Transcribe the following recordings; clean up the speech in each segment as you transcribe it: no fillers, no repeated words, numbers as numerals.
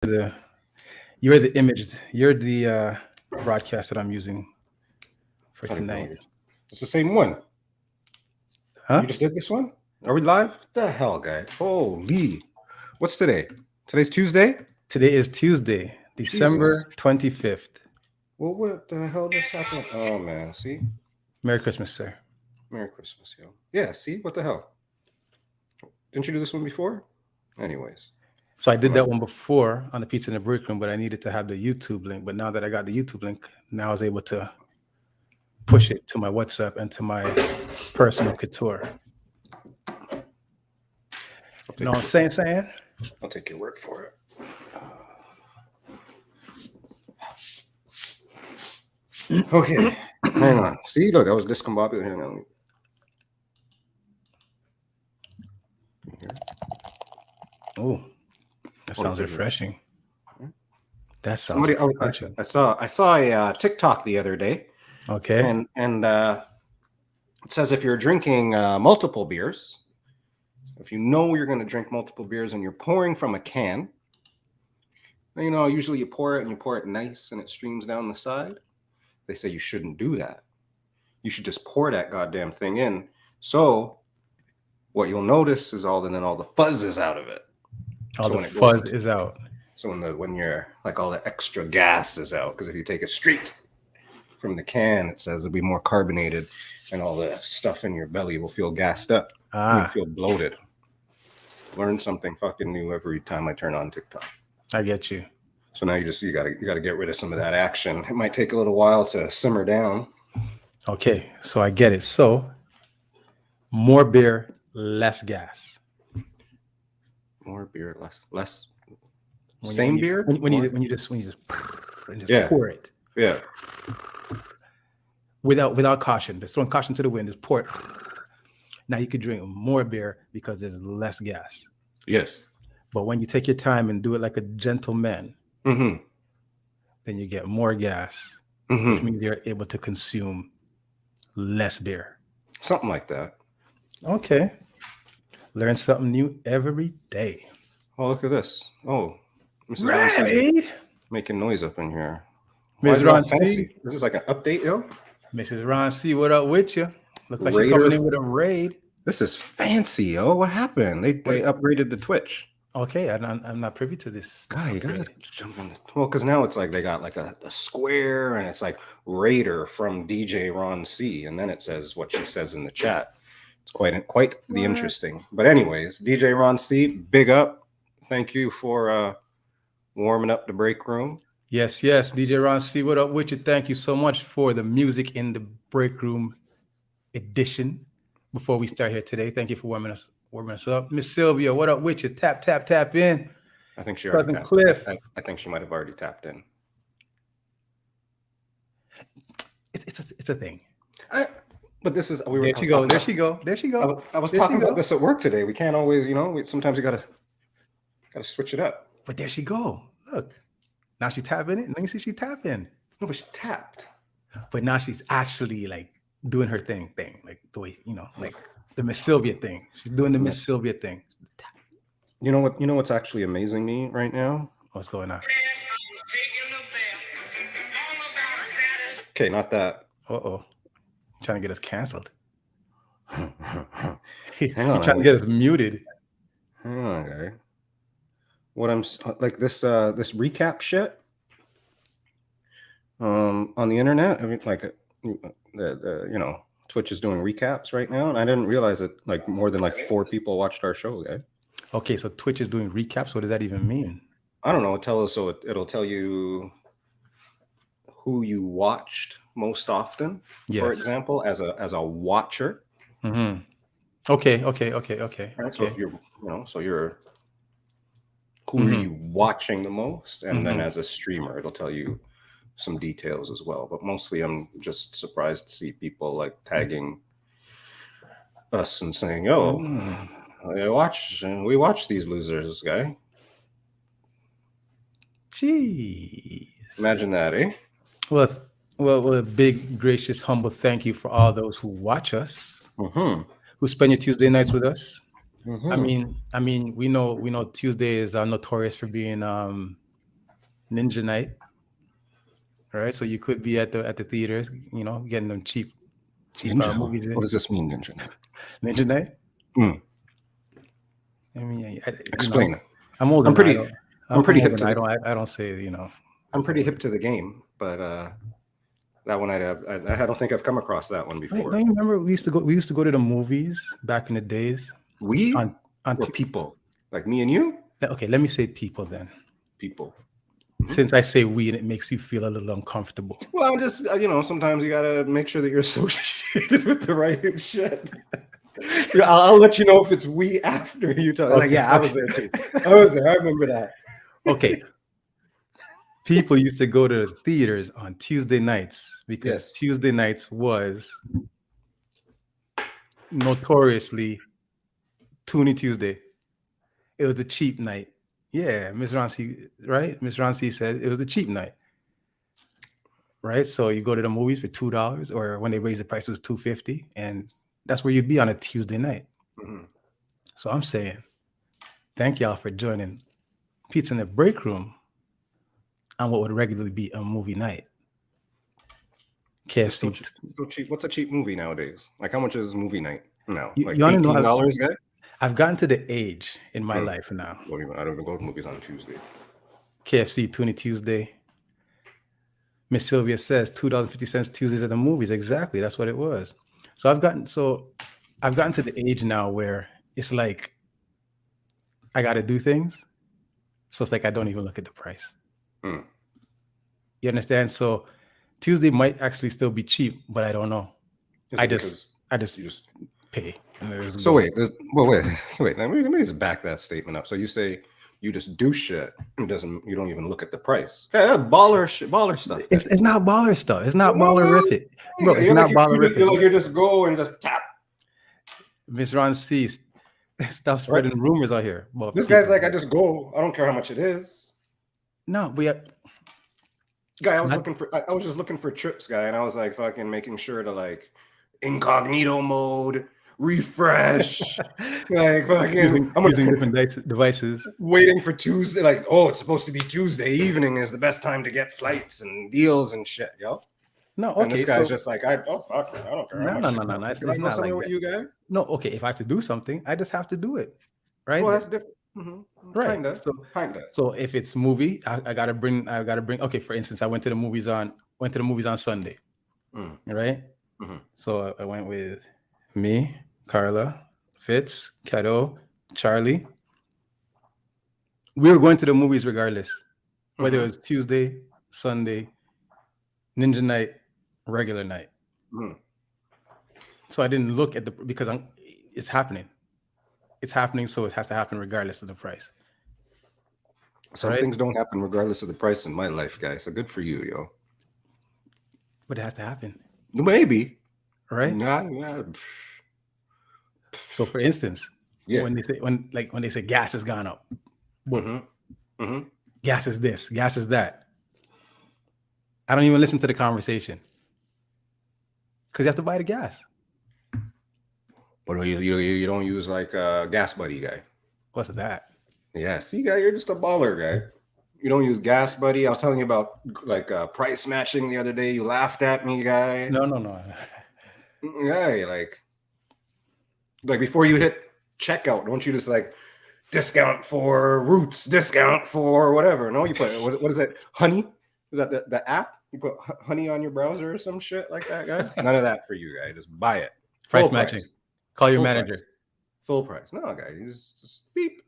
the you're the image. You're the broadcast that I'm using for I don't know. tonight. It's the same one. Huh? You just did this one? Are we live? What the hell, guy? Holy. What's today? Today's Tuesday? Today is Tuesday, December 25th. Well, what the hell just happened? Oh, man. See? Merry Christmas, sir. Merry Christmas, yo. Yeah, see? What the hell? Didn't you do this one before? Anyways. So I did that one before on the Pizza in the Break Room, but I needed to have the YouTube link. But now that I got the YouTube link, now I was able to push it to my WhatsApp and to my personal KUTURE. You know what I'm saying? I'll take your word for it. Okay. Hang on. See, look, I was discombobulated. Hang on. Oh, that sounds refreshing. That sounds refreshing. I saw a TikTok the other day. Okay. And it says if you're drinking multiple beers, if you know you're going to drink multiple beers and you're pouring from a can, you know, usually you pour it nice and it streams down the side. They say you shouldn't do that. You should just pour that goddamn thing in. So what you'll notice is all the fuzz is out of it. All the fuzz is out. So when you're like all the extra gas is out, because if you take it straight from the can, it says it'll be more carbonated and all the stuff in your belly will feel gassed up. You'll feel bloated. Learn something fucking new every time I turn on TikTok. I get you. So now you gotta get rid of some of that action. It might take a little while to simmer down. Okay, so I get it. So more beer, less gas. More beer, less. Same beer. When you just pour it. Yeah. Without caution, just throwing caution to the wind. Just pour it. Now you could drink more beer because there's less gas. Yes. But when you take your time and do it like a gentleman, then you get more gas, which means you're able to consume less beer. Something like that. Okay. Learn something new every day. Oh, look at this. Oh, Mrs. Ron making noise up in here. Mrs. Ron C. This is like an update, yo. Mrs. Ron C, what up with you? Looks like she's coming in with a raid. This is fancy, yo. What happened? They upgraded the Twitch. Okay, I'm not privy to this. Guy, you gotta jump in. Well, because now it's like they got like a square and it's like Raider from DJ Ron C. And then it says what she says in the chat. It's quite the interesting. But anyways, DJ Ron C, big up. Thank you for warming up the break room. Yes, DJ Ron C, what up with you? Thank you so much for the music in the break room edition. Before we start here today, thank you for warming us up. Miss Sylvia, what up with you? Tap in. I think she already tapped. Cliff. I think she might have already tapped in. It's a thing. But this is there she go. I was talking about this at work today. We can't always, sometimes you gotta switch it up. But there she go. Look. Now she's tapping it. Let me see she tapping. No, but she tapped. But now she's actually like doing her thing, like the way, like the Miss Sylvia thing. She's doing the Miss Sylvia thing. You know what's actually amazing me right now? What's going on? Okay, not that. Uh-oh. Trying to get us canceled. He's trying to get us muted. Hang on, guy. What I'm like this recap shit on the internet. I mean, like the Twitch is doing recaps right now, and I didn't realize that like more than like 4 people watched our show, guy. Okay, so Twitch is doing recaps. What does that even mean? I don't know. It'll tell you who you watched most often. Yes. For example, as a watcher. Mm-hmm. Okay. Right? So if you're who are you watching the most? And then as a streamer, it'll tell you some details as well. But mostly I'm just surprised to see people like tagging us and saying, "Oh, we watch these losers, guy." Jeez. Imagine that, eh? Well, a big, gracious, humble thank you for all those who watch us, who spend your Tuesday nights with us. I mean, we know Tuesday is notorious for being Ninja Night. All right, so you could be at the theaters, getting them cheap Ninja. movies in. What does this mean, Ninja? Ninja Night. Mm. I mean, Explain. I'm older. I'm pretty. Now. I'm pretty hip older to now. the. I don't say I'm pretty hip to the game, but that one I don't think I've come across that one before. Don't you remember we used to go to the movies back in the days? We on or people like me and you. Okay, let me say people then. People. Since I say we and it makes you feel a little uncomfortable. Well, I'm just sometimes you gotta make sure that you're associated with the right shit. I'll let you know if it's we after you tell. Like, yeah, I was there too. I was there. I remember that. Okay. People used to go to theaters on Tuesday nights because Tuesday nights was notoriously Toonie Tuesday. It was the cheap night. Yeah, Miss Ronci, right? Miss Ronci said it was the cheap night. Right? So you go to the movies for $2, or when they raised the price, it was $2.50, and that's where you'd be on a Tuesday night. Mm-hmm. So I'm saying, thank y'all for joining Pizza in the Break Room on what would regularly be a movie night. KFC. So cheap. What's a cheap movie nowadays? Like, how much is movie night now? You Like $18, guy? I've gotten to the age in my life now. I don't even go to movies on Tuesday. KFC Toonie Tuesday. Miss Sylvia says $2.50 Tuesdays at the movies. Exactly, that's what it was. So I've gotten to the age now where it's like I got to do things, so it's like I don't even look at the price. Hmm. You understand? So Tuesday might actually still be cheap, but I don't know. I just pay. So wait. Let me just back that statement up. So you say you just do shit and you don't even look at the price. Yeah, that's baller stuff. It's not baller stuff. It's not ballerific, bro. It's not ballerific. You just go and just tap. Miss Ron C, stop spreading rumors out here. Well, this guy's like, I just go. I don't care how much it is. No, but guy, I was just looking for trips, guy, and I was like fucking making sure to like incognito mode, refresh, like fucking I'm using different devices. Waiting for Tuesday, like, oh, it's supposed to be Tuesday evening is the best time to get flights and deals and shit, yo. No, okay. And this guy's just like, fuck it, I don't care. No. It's not like with you, guy. No, okay. If I have to do something, I just have to do it, right? Well, that's different. Mm-hmm. Right. So if it's movie, I gotta bring. Okay, for instance, I went to the movies on Sunday, right? Mm-hmm. So I went with me, Carla, Fitz, Cato, Charlie. We were going to the movies regardless, whether it was Tuesday, Sunday, Ninja Night, regular night. Mm-hmm. So I didn't look at because it's happening. It's happening, so it has to happen regardless of the price. Some things don't happen regardless of the price in my life, guys. So good for you, yo. But it has to happen. Maybe. Right? Yeah. So for instance, when they say gas has gone up, gas is this, gas is that. I don't even listen to the conversation. Because you have to buy the gas. But you don't use like a gas buddy, guy. What's that? Yeah, see, guy, you're just a baller, guy. You don't use gas buddy. I was telling you about like price matching the other day. You laughed at me, guy. No. Yeah, like before you hit checkout, don't you just like discount for roots, discount for whatever? No, you put what is it? Honey? Is that the app? You put honey on your browser or some shit like that, guy? None of that for you, guy. Just buy it. Price matching. Call your manager. Full price. No, guy. You just beep.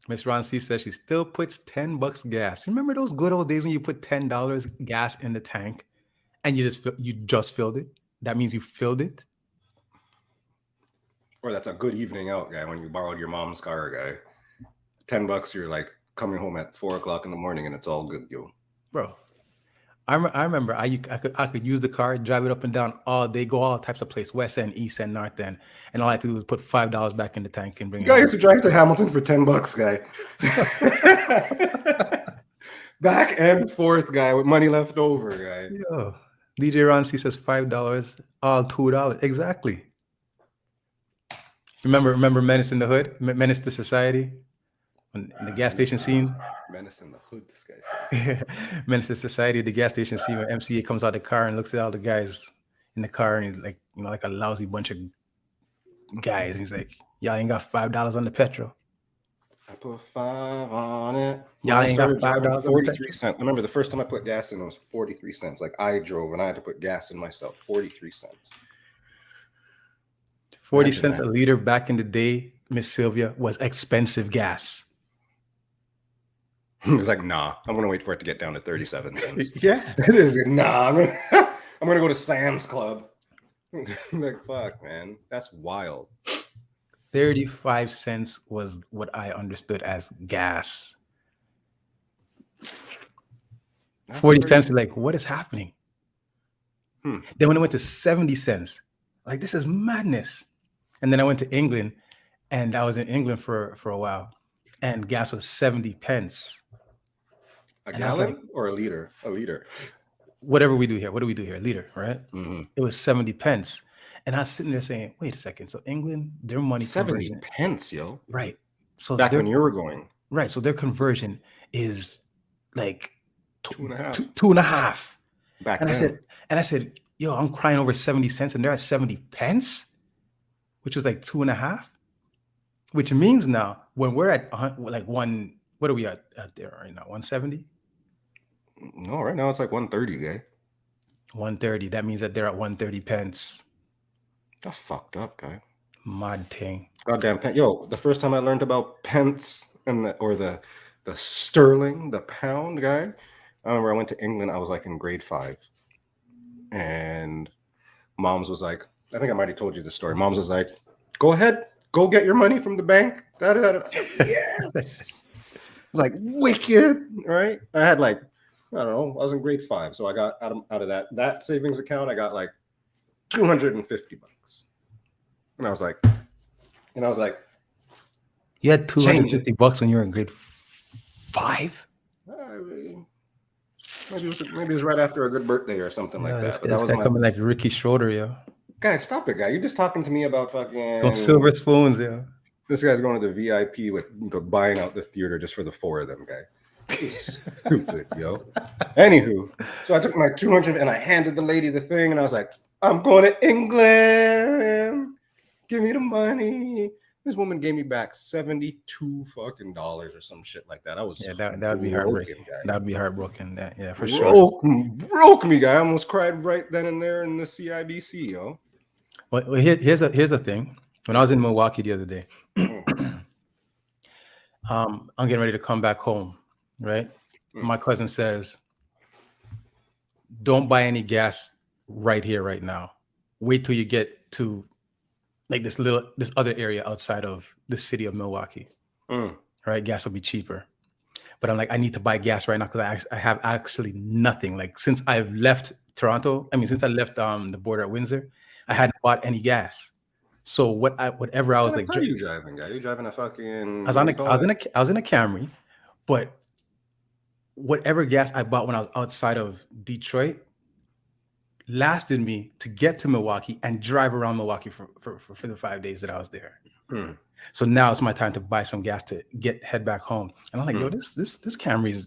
Miss Ron C says she still puts $10 gas. Remember those good old days when you put $10 gas in the tank and you just filled it? That means you filled it? Or that's a good evening out, guy, when you borrowed your mom's car, guy. $10, you're like coming home at 4:00 in the morning and it's all good, yo. Bro, I remember I could use the car, drive it up and down all day, go all types of places, West End, East End, North End, and all I had to do was put $5 back in the tank and bring it. You guy used to drive to Hamilton for $10, guy. Back and forth, guy, with money left over, guy. Yo, DJ Ron C says $5, all $2. Exactly. Remember Menace in the Hood, Menace to Society. in the gas station scene. Menace in the hood, this guy says. Menace to Society, the gas station scene where MCA comes out the car and looks at all the guys in the car and he's like, like a lousy bunch of guys. He's like, y'all ain't got $5 on the petrol. I put 5 on it. Y'all ain't got started driving, $5 on the 43 cents. I remember the first time I put gas in, it was 43 cents. Like I drove and I had to put gas in myself. 43 cents. 40 cents a liter back in the day, Miss Sylvia, was expensive gas. It was like, nah, I'm gonna wait for it to get down to 37 cents. Yeah. It is nah, I'm gonna go to Sam's Club. Like, fuck, man. That's wild. 35 cents was what I understood as gas. 40 cents, like, what is happening? Then when it went to 70 cents, like, this is madness. And then I went to England, and I was in England for a while, and gas was 70 pence. A gallon or a liter? A liter. Whatever we do here. What do we do here? A liter, right? Mm-hmm. It was 70 pence. And I was sitting there saying, wait a second. So England, their money 70 conversion, pence, yo. right. So back when you were going. Right. So their conversion is like 2.5. 2.5. Back and then. I said, yo, I'm crying over 70 cents and they're at 70 pence, which was like 2.5. Which means now when we're at like what are we at there right now? 170? No, right now it's like 130, guy. 130. That means that they're at 130 pence. That's fucked up, guy. Mad thing. Goddamn pence. Yo, the first time I learned about pence and the sterling, the pound, guy, I remember I went to England. I was like in grade 5. And Mom's was like, I think I might have told you the story. Mom's was like, go ahead, go get your money from the bank. I was like, yes. It was like wicked, right? I had like, I don't know, I was in grade 5. So I got out of that savings account, I got like $250. And I was like, you had $250 when you were in grade 5? Maybe it was right after a good birthday or something like that. But that was coming like Ricky Schroeder, yo. Guys, stop it, guy. You're just talking to me about fucking some silver spoons, yo. This guy's going to the VIP with buying out the theater just for the 4 of them, guy. Stupid, yo. Anywho, so I took my 200 and I handed the lady the thing, and I was like, I'm going to England. Give me the money. This woman gave me back $72 fucking dollars or some shit like that. I was that would be heartbreaking. That would be heartbroken. That for sure. Broke me, guy. I almost cried right then and there in the CIBC, yo. Well, here's the thing. When I was in Milwaukee the other day, I'm getting ready to come back home, right? My cousin says, don't buy any gas right here, right now. Wait till you get to like this other area outside of the city of Milwaukee, right? Gas will be cheaper. But I'm like, I need to buy gas right now because I have actually nothing. Like since I've left Toronto, since I left the border at Windsor, I hadn't bought any gas. So whatever I was like, how are you driving, guy? You driving a fucking? I was in a Camry, but whatever gas I bought when I was outside of Detroit lasted me to get to Milwaukee and drive around Milwaukee for the 5 days that I was there. So now it's my time to buy some gas to head back home. And I'm like, yo, this Camry's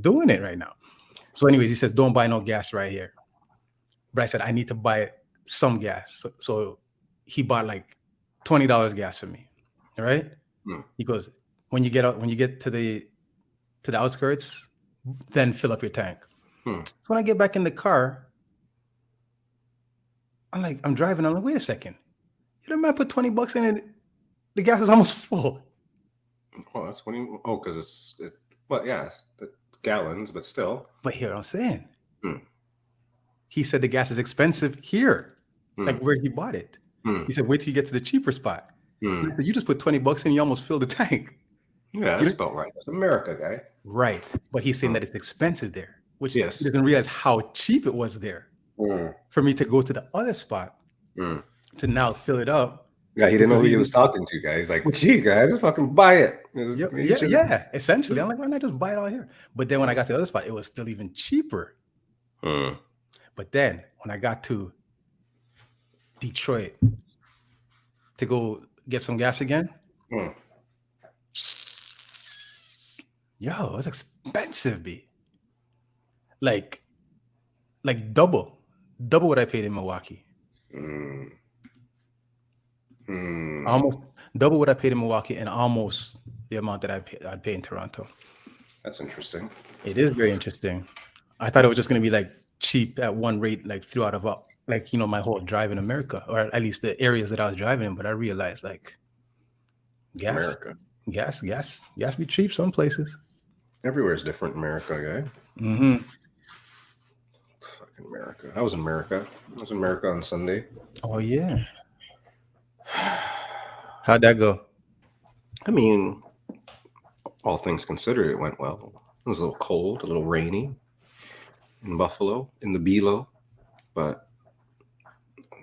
doing it right now. So anyways, he says, don't buy no gas right here. But I said, I need to buy some gas. So he bought like $20 gas for me. All right. He goes, when you get to the outskirts, then fill up your tank. So when I get back in the car, I'm driving. I'm like, wait a second. You know, man, put $20 in it. The gas is almost full. Oh, that's when you. Oh, because it's gallons, but still. But here I'm saying, he said the gas is expensive here, like where he bought it. He said, wait till you get to the cheaper spot. He said, you just put $20 in, you almost filled the tank. Yeah, that's about right. It's America, guy. Right, but he's saying that it's expensive there, which he doesn't realize how cheap it was there. For me to go to the other spot to now fill it up. Yeah, he didn't know who he was talking to, guys. He's like, gee, guys, just fucking buy it. Yeah, essentially. I'm like, why not just buy it all here? But then when I got to the other spot, it was still even cheaper. But then when I got to Detroit to go get some gas again, Yo, it's expensive, B. Like double what I paid in Milwaukee. Almost double what I paid in Milwaukee, and almost the amount that I'd pay in Toronto. That's interesting. It is very interesting. I thought it was just going to be like cheap at one rate, like throughout of like, you know, my whole drive in America, or at least the areas that I was driving in. But I realized like gas be cheap some places. Everywhere is different in America, guy. Mm-hmm. Fucking America. I was in America. On Sunday. Oh yeah. How'd that go? I mean, all things considered, it went well. It was a little cold, a little rainy in Buffalo, in the Below, but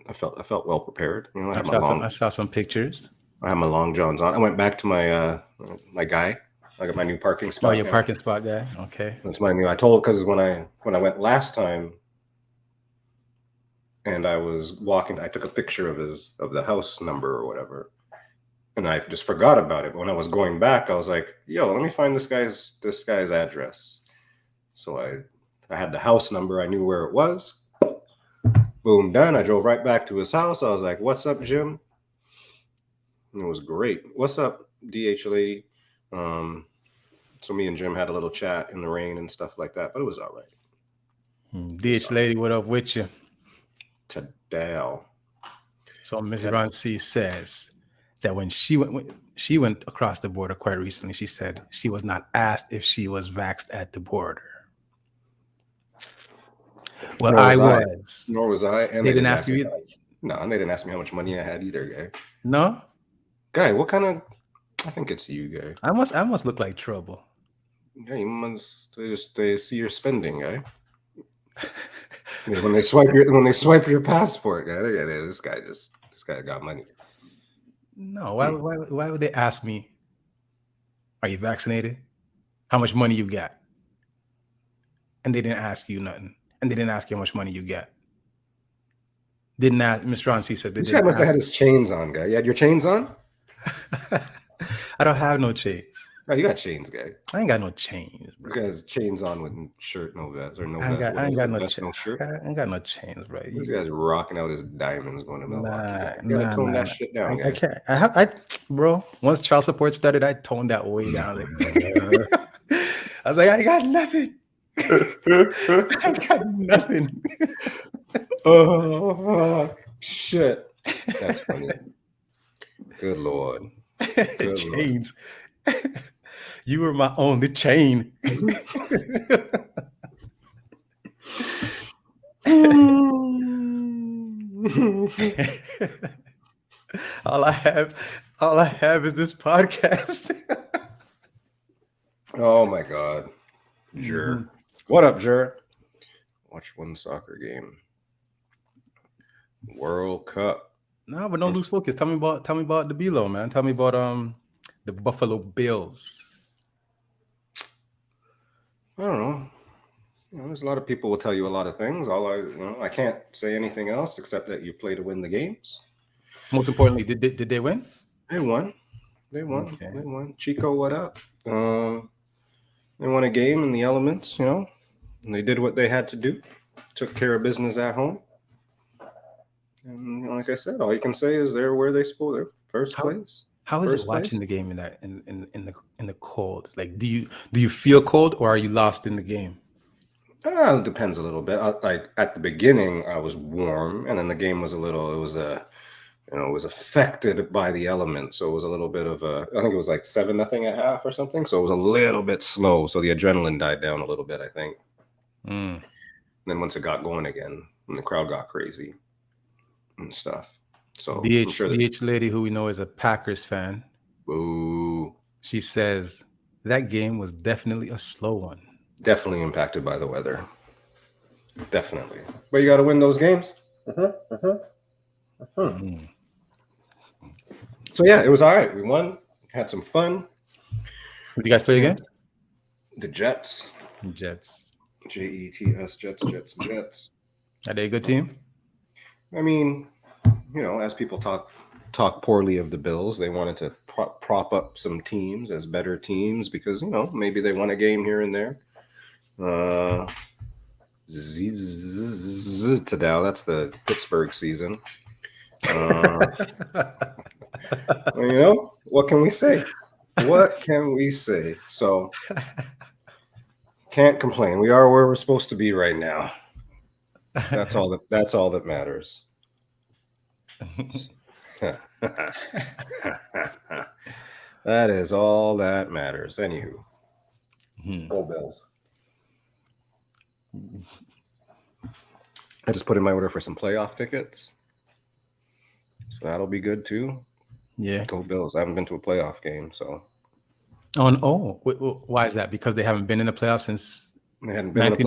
I felt well prepared. You know, I saw some pictures. I had my long johns on. I went back to my my guy. I got my new parking spot. Oh, your parking spot guy. Okay. That's my new. I told because when I went last time, and I was walking, I took a picture of the house number or whatever, and I just forgot about it. But when I was going back, I was like, "Yo, let me find this guy's address." So I had the house number. I knew where it was. Boom, done. I drove right back to his house. I was like, "What's up, Jim?" And it was great. "What's up, DH lady?" So me and Jim had a little chat in the rain and stuff like that, but it was all right. DH lady, what up with you? Tdot. So Ms. Ronci says that when she went across the border quite recently, she said she was not asked if she was vaxxed at the border. Well, Nor was I. And they didn't ask you either. No, and they didn't ask me how much money I had either, guy. No? Guy, what kind of... I think it's you, guy. I must look like trouble. Yeah, you must... They see your spending, guy. When they swipe your passport, guy, this guy got money. No, why would they ask me, are you vaccinated? How much money you got? And they didn't ask you nothing. And they didn't ask you how much money you got. Didn't ask. Ms. Ronci said they this guy must have had his chains on, guy. You had your chains on? I don't have no chains. Oh, you got chains, guy. I ain't got no chains, bro. This guy's chains on with shirt, no vest, or no vest. I ain't got no no shirt. I ain't got no chains, bro. This guy's rocking out his diamonds going to Milwaukee. You gotta tone that shit down, guy. I can't. Bro, once child support started, I toned that way down. I was like, I got nothing. I got nothing. Oh, shit. That's funny. Good Lord. Good chains. Lord. You were my only chain. all I have is this podcast. Oh my God. Jur. What up, Jur? Watch one soccer game. World Cup. No, but don't lose focus. Tell me about the Below, man. Tell me about the Buffalo Bills. I don't know. You know, there's a lot of people will tell you a lot of things. I can't say anything else except that you play to win the games. Most importantly, did they win? They won. Okay. They won. Chico, what up? They won a game in the elements, you know, and they did what they had to do. Took care of business at home. And you know, like I said, all you can say is they're where they supposed. They're first place. How is it watching the game in the cold? Like, do you feel cold or are you lost in the game? It depends a little bit. Like at the beginning, I was warm, and then the game was it was affected by the elements. So it was a little bit of I think it was like 7-0 at half or something. So it was a little bit slow. So the adrenaline died down a little bit, I think. And then once it got going again, and the crowd got crazy and stuff. So DH lady, who we know is a Packers fan. Boo. She says that game was definitely a slow one. Definitely impacted by the weather. Definitely. But you got to win those games. So yeah, it was all right. We won. Had some fun. Who do you guys play again? The Jets. Jets. Jets. Jets. Are they a good team? I mean, you know, as people talk poorly of the Bills, they wanted to prop up some teams as better teams because, you know, maybe they won a game here and there. Tdot, that's the Pittsburgh season. You know, what can we say? What can we say? So can't complain. We are where we're supposed to be right now. That's all that matters. That is all that matters. Anywho, go Bills. I just put in my order for some playoff tickets, so that'll be good too. Yeah, go Bills. I haven't been to a playoff game, so. Why is that? Because they haven't been in the playoffs since They hadn't been in the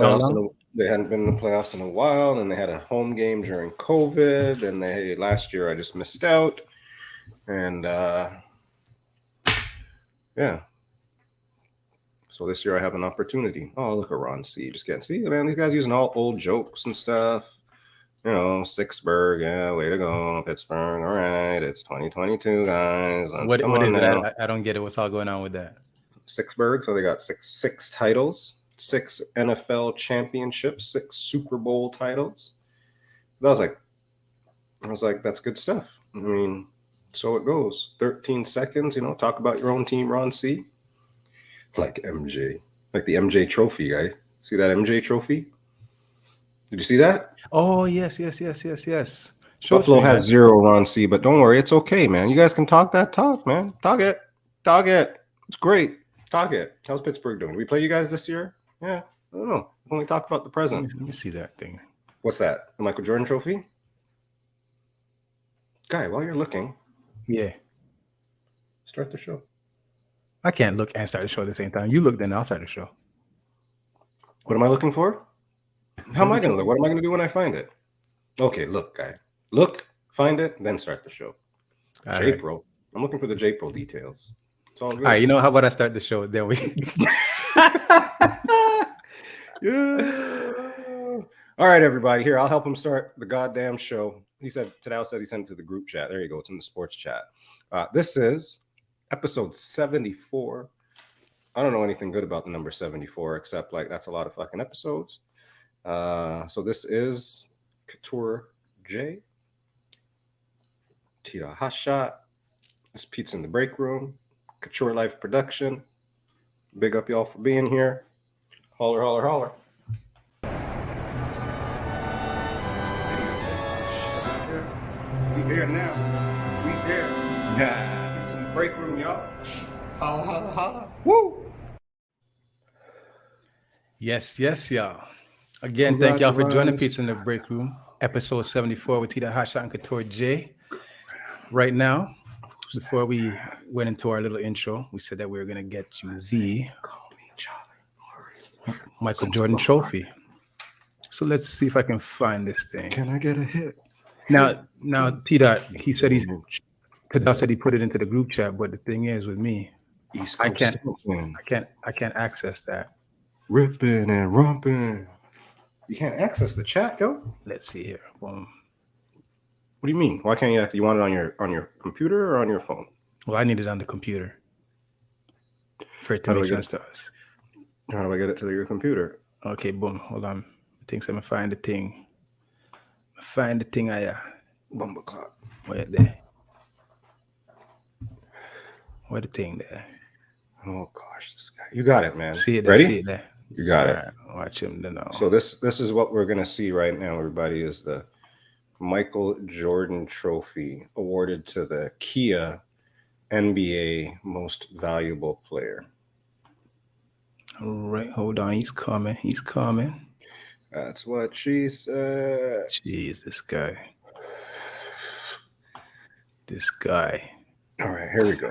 playoffs in a while, and they had a home game during COVID, and last year I just missed out, and yeah. So this year I have an opportunity. Oh, look at Ron C. Just getting, see, man, these guys using all old jokes and stuff. You know, Sixburg, yeah, way to go, Pittsburgh. All right, it's 2022, guys. What is it? I don't get it. What's all going on with that? Sixburg, so they got six titles, 6 NFL championships, 6 Super Bowl titles. I was like, that's good stuff. I mean, so it goes. 13 seconds, you know, talk about your own team, Ron C. Like MJ, like the MJ trophy guy. See that MJ trophy? Did you see that? Oh, yes. Buffalo has 0 Ron C, but don't worry, it's okay, man. You guys can talk that talk, man. Talk it. It's great. Talk it. How's Pittsburgh doing? Did we play you guys this year? Yeah, I don't know. Only talk about the present. Let me see that thing. What's that? The Michael Jordan trophy? Guy, while you're looking, yeah, start the show. I can't look and start the show at the same time. You look, then I'll start the show. What am I looking for? How am I going to look? What am I going to do when I find it? Okay, look, guy. Look, find it, then start the show. J-Pro. Right. I'm looking for the J-Pro details. It's all good. All right, you know, how about I start the show? Then we... Yeah. All right, everybody. Here, I'll help him start the goddamn show. Tdot says he sent it to the group chat. There you go. It's in the sports chat. This is episode 74. I don't know anything good about the number 74, except like that's a lot of fucking episodes. So this is KUTURE Jay, TdotHotShot. This is Pizza in the Break Room, KUTURE Life Production. Big up y'all for being here. Holler, holler, holler. We here now. We here. Yeah. Pizza in the Break Room, y'all. Holla, holla, holla. Woo! Yes, y'all. Again, thank y'all for joining Pizza in the Break Room, episode 74 with TdotHotShot and KUTURE Jay. Right now, before we went into our little intro, we said that we were going to get you the Michael Jordan trophy. So let's see if I can find this thing. Can I get a hit? Now, Tdot, he said Tdot said he put it into the group chat, but the thing is with me, I can't access that. Ripping and romping. You can't access the chat, yo. Let's see here. Boom. What do you mean? Why can't you? You want it on your computer or on your phone? Well, I need it on the computer for it to make sense to us. How do I get it to your computer? Okay, boom. Hold on. I think I'm gonna find the thing. Bumble clock. Where there? Where the thing there? Oh gosh, this guy. You got it, man. See it there. Ready? See it there. You got it. Right, watch him then. So this is what we're gonna see right now, everybody, is the Michael Jordan trophy awarded to the Kia NBA Most Valuable Player. All right, hold on. He's coming. That's what she said. Jeez, this guy. All right, here we go.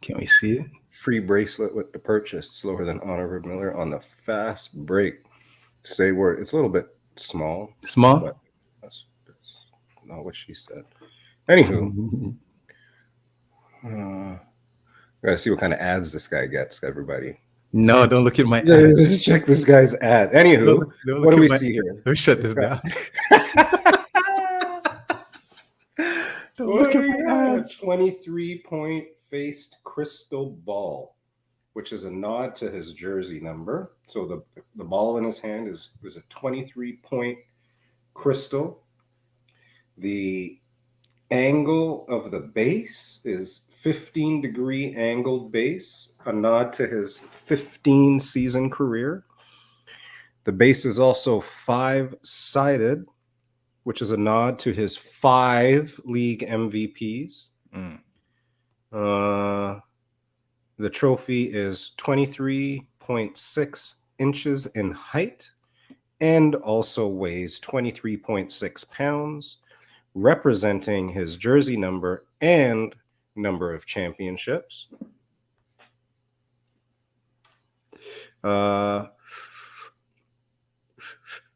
Can we see it? Free bracelet with the purchase. Slower than Oliver Miller on the fast break. Say word. It's a little bit small. But that's not what she said. Anywho. Gotta see what kind of ads this guy gets, everybody. No, don't look at my ads. Just check this guy's ad. Anywho, what do we see here? Let me shut this down. Don't What look do at we my got? A ads. 23-point faced crystal ball, which is a nod to his jersey number. So the ball in his hand is a 23-point crystal. The angle of the base is 15-degree angled base, a nod to his 15-season career. The base is also 5-sided, which is a nod to his 5 league MVPs. The trophy is 23.6 inches in height and also weighs 23.6 pounds, representing his jersey number and number of championships.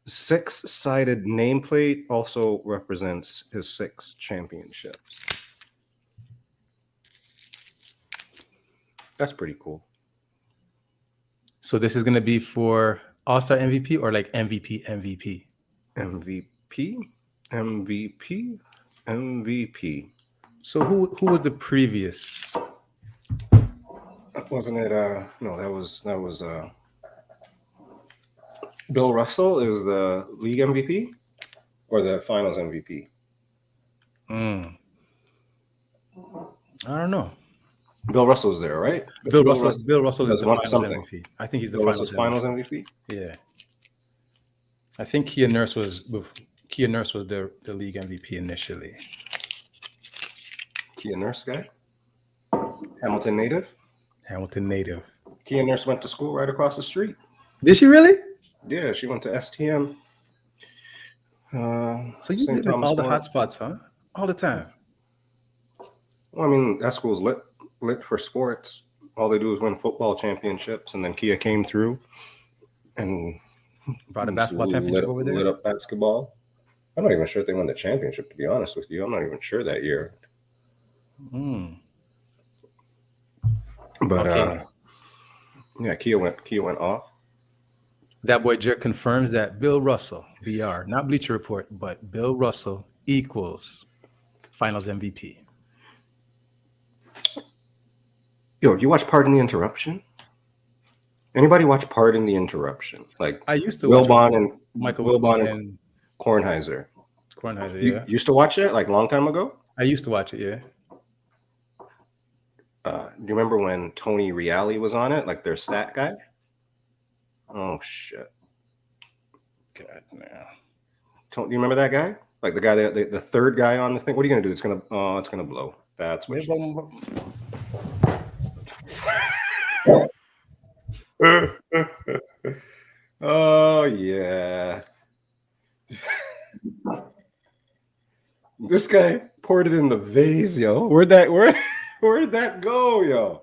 6-sided nameplate also represents his 6 championships. That's pretty cool. So this is going to be for All-Star MVP or like MVP, MVP? MVP. So who was the previous? Wasn't it? No, that was Bill Russell is the league MVP or the finals MVP? I don't know. Bill Russell's there, right? Bill Russell is the finals something. MVP. I think he's the Bill Russell's finals finals MVP. Yeah. I think Kia Nurse was the league MVP initially. Kia Nurse guy? Hamilton native? Hamilton native. Kia Nurse went to school right across the street. Did she really? Yeah, she went to STM. So you did all the hot spots, huh? All the time. Well, I mean, that school's lit for sports. All they do is win football championships, and then Kia came through and brought a basketball championship over there. Lit up basketball. I'm not even sure if they won the championship, to be honest with you. I'm not even sure that year. But okay. Yeah, Kia went off. That boy Jerk confirms that Bill Russell, BR, not Bleacher Report, but Bill Russell equals finals MVP. Yo, you watch Pardon the Interruption? Anybody watch Pardon the Interruption? Like I used to Will watch Bond and Michael Will Bond and Kornheiser. Kornheiser, You used to watch it like a long time ago? I used to watch it, yeah. Do you remember when Tony Reale was on it, like their stat guy? Oh shit! God, man. Do you remember that guy? Like the guy the third guy on the thing. What are you gonna do? It's gonna blow. That's what. Oh yeah. This guy poured it in the vase, yo. Where'd that go, yo?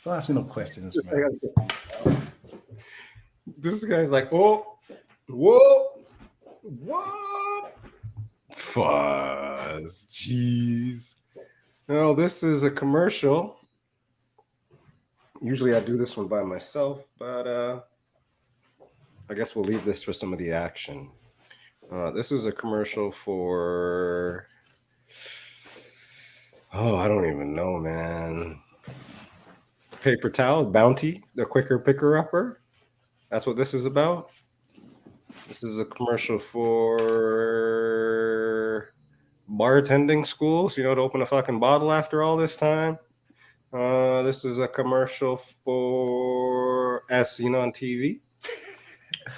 Don't ask me no questions, man. This guy's like, oh, whoa, what? Fuzz, jeez. No, this is a commercial. Usually I do this one by myself, but I guess we'll leave this for some of the action. This is a commercial for, I don't even know, man. Paper towel, Bounty, the quicker picker-upper. That's what this is about. This is a commercial for bartending school, so you know to open a fucking bottle after all this time. This is a commercial for as seen on TV.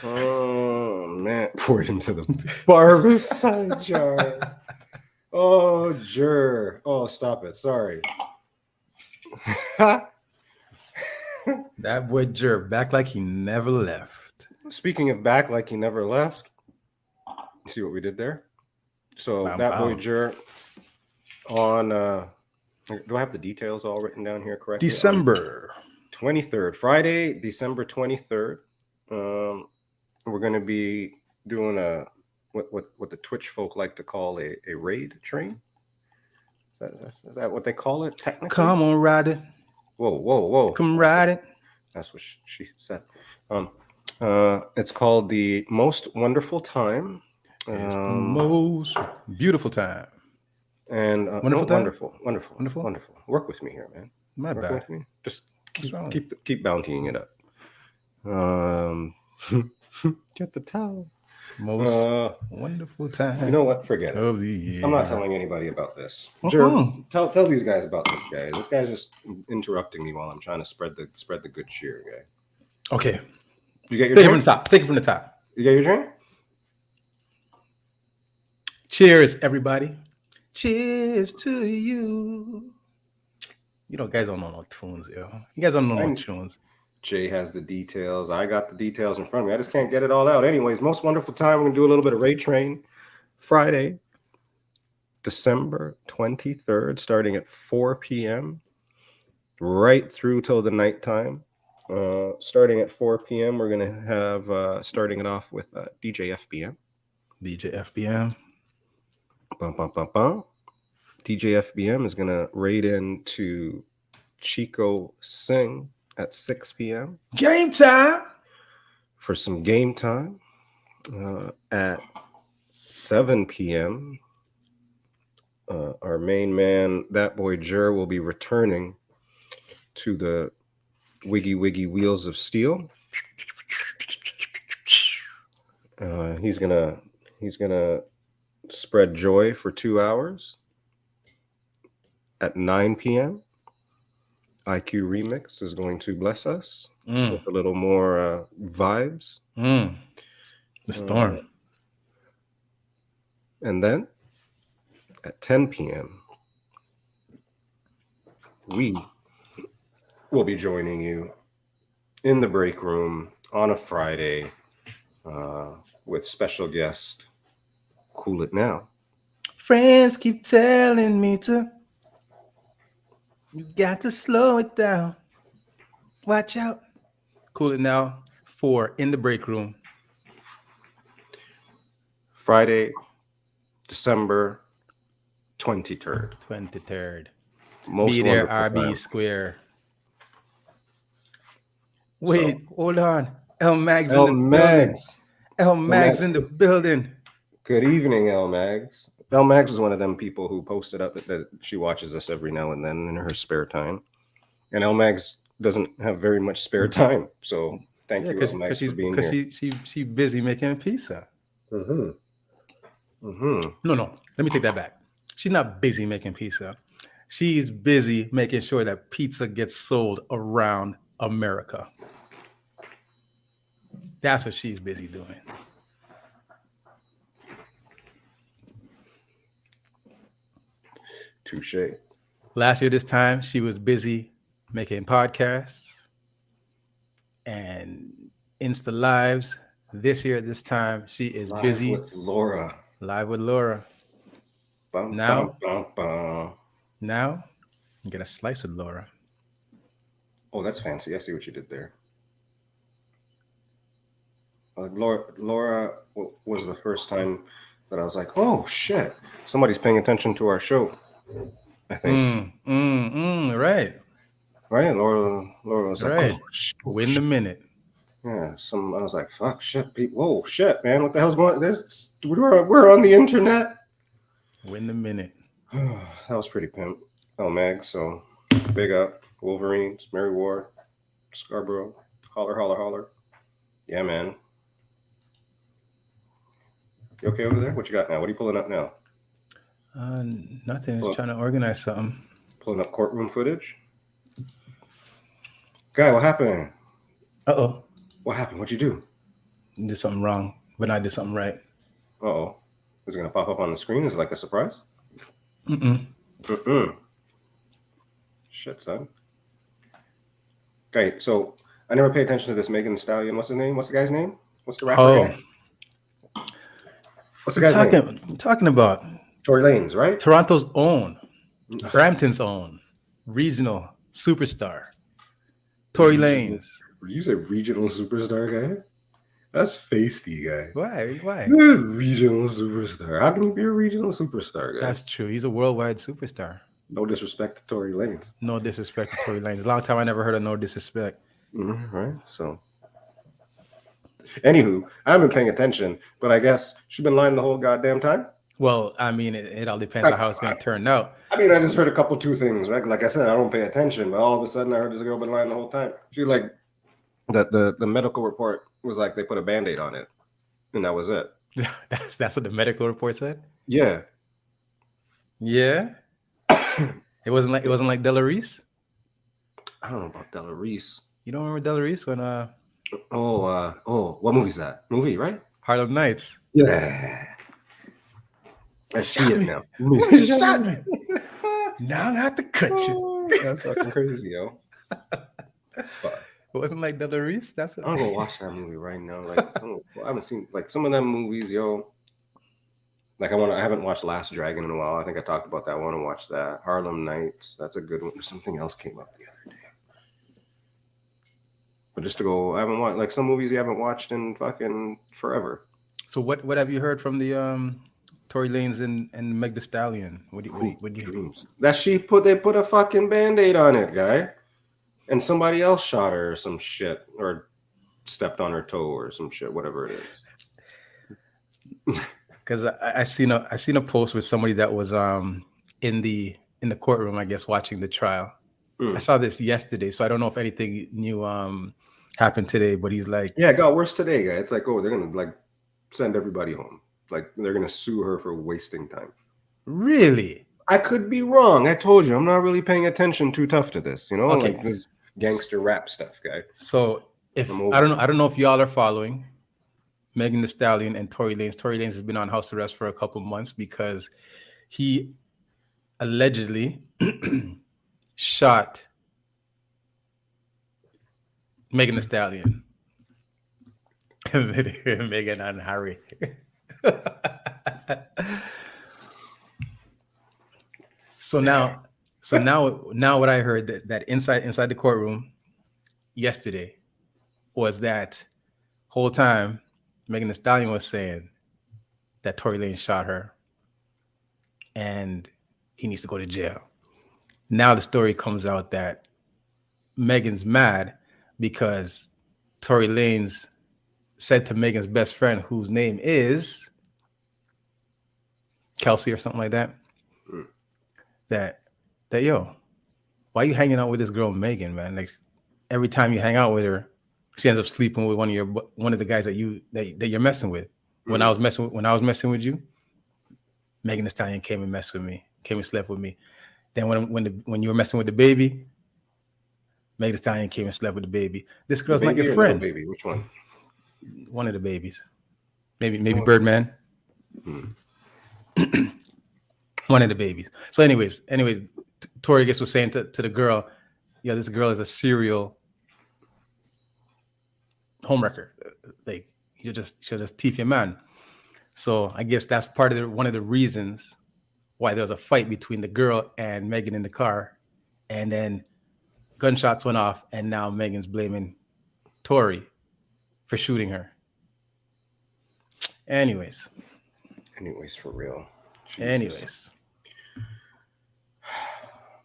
Oh man, poured into the barbicide jar. Oh, jur. Oh, stop it. Sorry. That boy Jer back like he never left. Speaking of back like he never left, you see what we did there? So that boy Jer on do I have the details all written down here correctly? December 23rd, Friday, December 23rd. We're going to be doing what the Twitch folk like to call a raid train. Is that what they call it technically? Come on, ride it. Whoa. Come ride it. That's what she said. It's called the Most Wonderful Time. It's the most beautiful time. And Wonderful time? wonderful. Work with me here, man. My Work bad. with me. Just What's wrong? keep bountying it up. Get the towel. Most wonderful time. You know what? Forget it. Of the year. I'm not telling anybody about this. Jerb, tell these guys about this guy. This guy's just interrupting me while I'm trying to spread the good cheer, guy. Okay. You get your Take it drink? from the top. Take it from the top. You get your drink? Cheers, everybody. Cheers to you. You know, guys don't know no tunes, yo. You guys don't know no tunes. Jay has the details. I got the details in front of me. I just can't get it all out. Anyways, most wonderful time. We're going to do a little bit of Ray Train. Friday, December 23rd, starting at 4 p.m. right through till the nighttime. Starting at 4 p.m., we're going to have, starting it off with DJ FBM. DJ FBM. Bum, bum, bum, bum. DJ FBM is going to raid into Chico Sing at 6 p.m. Game time! For some game time. At 7 p.m., our main man, that boy Jer, will be returning to the Wiggy Wiggy Wheels of Steel. He's gonna spread joy for 2 hours. At 9 p.m., IQ Remix is going to bless us with a little more vibes. The storm. And then at 10 p.m., we will be joining you in the break room on a Friday with special guest Cool It Now. Friends keep telling me to. You got to slow it down. Watch out. Cool It Now for In the Break Room. Friday, December 23rd. 23rd. Most Be there, wonderful RB time. Square. Wait, hold on. L Mags L in the building. Mags. L Mags in the building. Good evening, L Mags. L Mags is one of them people who posted up that she watches us every now and then in her spare time. And L Mags doesn't have very much spare time. So thank you, L Mags, for being here. Because she's busy making pizza. No. Let me take that back. She's not busy making pizza. She's busy making sure that pizza gets sold around America. That's what she's busy doing. Touche. Last year, this time, she was busy making podcasts and Insta Lives. This year, this time, she is busy. Live with Laura. Live with Laura. Bum, Now, bum, bum, bum. Now, you get a slice with Laura. Oh, that's fancy. I see what you did there. Laura was the first time that I was like, oh, shit. Somebody's paying attention to our show, I think. Right. Right? Laura was like, right. Oh, shit. Win the minute. Yeah, I was like, fuck, shit, people. Whoa, shit, man. What the hell's going on? We're on the internet. Win the minute. That was pretty pimp. Oh, Mag. So big up. Wolverines, Mary Ward, Scarborough. Holler, holler, holler. Yeah, man. You okay over there? What you got now? What are you pulling up now? Nothing. Just trying to organize something. Pulling up courtroom footage. Guy, what happened? Uh-oh. What happened? What'd you do? Did something wrong, but I did something right. Uh-oh. Is it going to pop up on the screen? Is it like a surprise? Shit, son. Okay, so I never pay attention to this Megan Thee Stallion. What's his name? What's the guy's name? What's the rapper guy? What's the guy's name? I'm talking about Tory Lanez, right? Toronto's own, Brampton's own, regional superstar, Tory Lanez. You say regional superstar guy? That's feisty, guy. Why? You're a regional superstar. How can you be a regional superstar guy? That's true. He's a worldwide superstar. No disrespect to Tory Lanez. No disrespect to Tory Lanez. Long time I never heard of no disrespect. Right. So, anywho, I haven't been paying attention, but I guess she's been lying the whole goddamn time. Well, I mean, it all depends on how it's going to turn out. I mean, I just heard two things, right? Like I said, I don't pay attention, but all of a sudden I heard this girl been lying the whole time. She like that the medical report was like they put a Band-Aid on it, and that was it. That's what the medical report said. Yeah. Yeah. It wasn't like Delarice. I don't know about Delarice. You don't remember Delarice when what movie's that? Movie, right? Harlem Nights. Yeah. I see it now. You shot me. Now I have to cut you. That's fucking crazy, yo. Fuck. It wasn't like Delarice. That's what I'm gonna watch that movie right now. Like I haven't seen like some of them movies, yo. Like I haven't watched Last Dragon in a while. I think I talked about that. I want to watch that. Harlem Nights. That's a good one. Something else came up the other day. But just to go, I haven't watched like some movies you haven't watched in fucking forever. So what have you heard from the Tory Lanez and Meg Thee Stallion? What do you dreams? That they put a fucking Band-Aid on it, guy. And somebody else shot her or some shit, or stepped on her toe or some shit, whatever it is. Because I seen a post with somebody that was in the courtroom, I guess, watching the trial. I saw this yesterday, so I don't know if anything new happened today. But he's like, yeah, it got worse today, guy. It's like, oh, they're gonna like send everybody home. Like they're gonna sue her for wasting time. Really? I could be wrong. I told you, I'm not really paying attention too tough to this. You know, okay. Like this gangster rap stuff, guy. So if I don't know if y'all are following Megan Thee Stallion and Tory Lanez. Tory Lanez has been on house arrest for a couple months because he allegedly shot Megan Thee Stallion. Megan and Harry. So now what I heard that inside the courtroom yesterday was that whole time Megan Thee Stallion was saying that Tory Lanez shot her and he needs to go to jail. Now the story comes out that Megan's mad because Tory Lanez said to Megan's best friend, whose name is Kelsey or something like that, that yo, why are you hanging out with this girl Megan, man? Like every time you hang out with her, she ends up sleeping with one of the guys that you're messing with. When I was messing with you, Megan Thee Stallion came and messed with me, came and slept with me. Then when you were messing with the baby, Megan Thee Stallion came and slept with the baby. This girl's not your friend. Baby, which one? One of the babies. Maybe Birdman. One of the babies. So anyways, Tory was saying to the girl, yeah, this girl is a serial homewrecker. Like she'll just teeth your man. So I guess that's one of the reasons why there was a fight between the girl and Megan in the car, and then gunshots went off, and now Megan's blaming Tory for shooting her. Anyways, for real. Jesus. Anyways,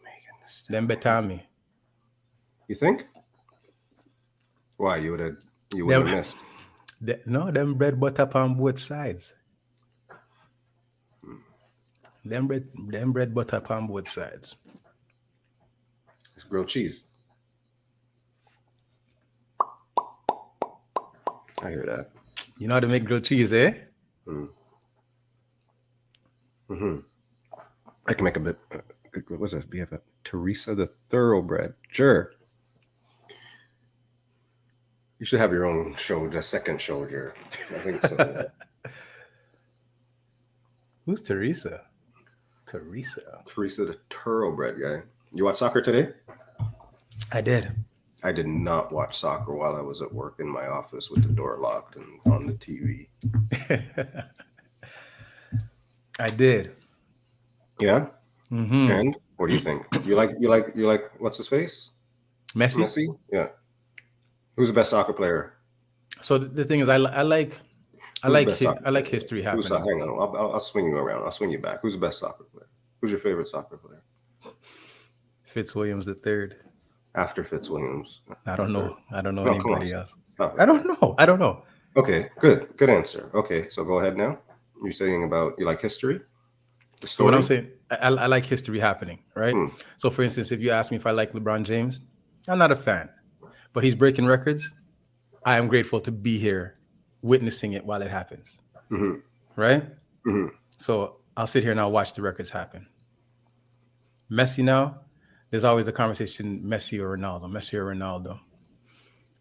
Megan, them better me. You think? Why you would have missed? No, them bread butter on both sides. Them bread butter on both sides. It's grilled cheese. I hear that. You know how to make grilled cheese, eh? I can make a bit. What's this? BFF? Teresa the Thoroughbred. Sure. You should have your own show, the second show, Jer. I think so. Who's Teresa? Teresa the Thoroughbred guy. You watch soccer today? I did. I did not watch soccer while I was at work in my office with the door locked and on the TV. I did. Yeah. And what do you think? You like what's his face? Messi. Yeah. Who's the best soccer player? So the thing is, I like history happening. Hang on, I'll swing you around. I'll swing you back. Who's the best soccer player? Who's your favorite soccer player? Fitzwilliams III. After Fitzwilliams. I don't know anybody else. I don't know. Okay, good answer. Okay, so go ahead now. You're saying about you like history? The So what I'm story? saying, I like history happening, right? So for instance, if you ask me if I like LeBron James, I'm not a fan, but he's breaking records. I am grateful to be here witnessing it while it happens, Mm-hmm. right? Mm-hmm. So I'll sit here and I'll watch the records happen. Messi now, there's always the conversation Messi or Ronaldo, Messi or Ronaldo.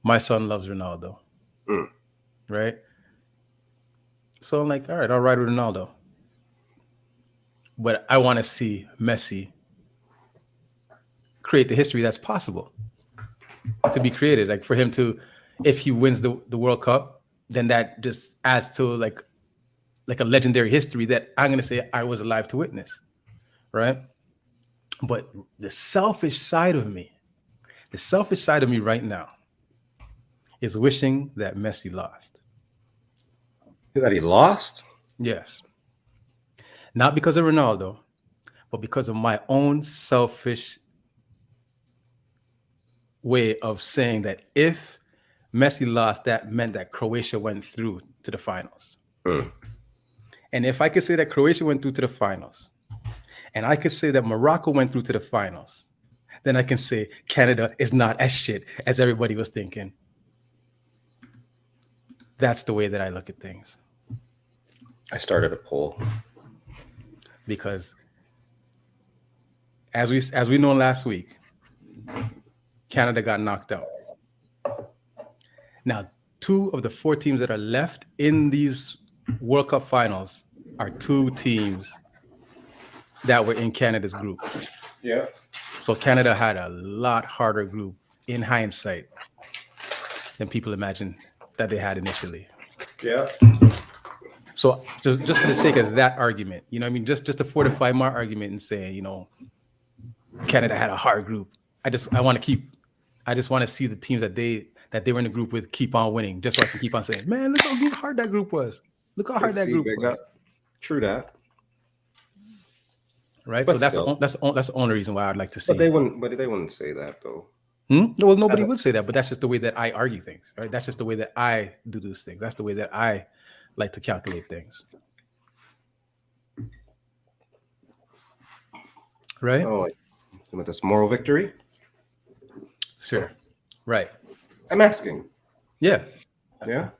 My son loves Ronaldo, Mm. right? So I'm like, all right, I'll ride with Ronaldo. But I want to see Messi create the history that's possible to be created. Like for him to, if he wins the World Cup, then that just adds to like a legendary history that I'm going to say I was alive to witness, right? But the selfish side of me right now is wishing that Messi lost. That he lost? Yes. Not because of Ronaldo, but because of my own selfish way of saying that if Messi lost, that meant that Croatia went through to the finals. Mm. And if I could say that Croatia went through to the finals, and I could say that Morocco went through to the finals, then I can say Canada is not as shit as everybody was thinking. That's the way that I look at things. I started a poll. Because as we know last week, Canada got knocked out. Now, 2 of the 4 teams that are left in these World Cup finals are 2 teams that were in Canada's group. Yeah. So Canada had a lot harder group in hindsight than people imagined that they had initially. Yeah. So just for the sake of that argument, you know what I mean? Just to fortify my argument and saying, you know, Canada had a hard group. I just want to see the teams that they were in the group with keep on winning, just so I can keep on saying, man, look how hard that group was. Look how hard that group was. True that. Right. But so that's the only reason why I'd like to see. But they wouldn't say that though. Well, nobody would say that, but that's just the way that I argue things, right? That's just the way that I do those things. That's the way that I like to calculate things. Right? Oh, like with this moral victory? Sure. Right. I'm asking. Yeah. Yeah.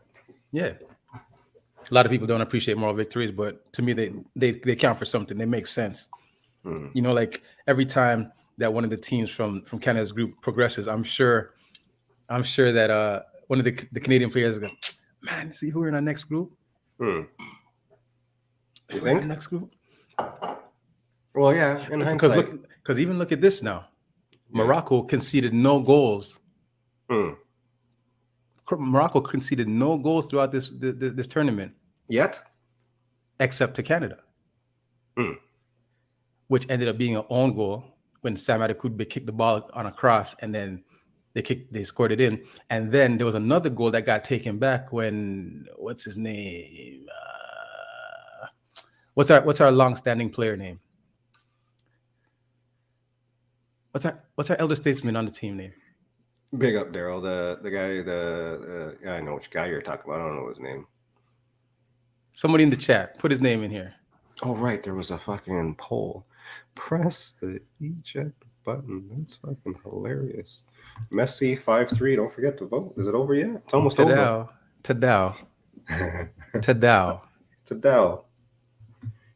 Yeah. A lot of people don't appreciate moral victories, but to me, they count for something. They make sense. You know, like every time that one of the teams from Canada's group progresses, I'm sure that one of the Canadian players is going, man, see who we're in our next group? You think? Our next group? Well, yeah, in hindsight. Because even look at this now. Morocco conceded no goals. Morocco conceded no goals throughout this tournament. Yet? Except to Canada. Which ended up being an own goal when Sam Adekugbe kicked the ball on a cross and then they scored it in. And then there was another goal that got taken back when, what's his name? What's our long-standing player name? What's our elder statesman on the team name? Big up, Daryl. The guy, I know which guy you're talking about. I don't know his name. Somebody in the chat, put his name in here. Oh, right. There was a fucking poll. Press the eject button. That's fucking hilarious. Messi 5-3. Don't forget to vote. Is it over yet? It's almost over. Tdot.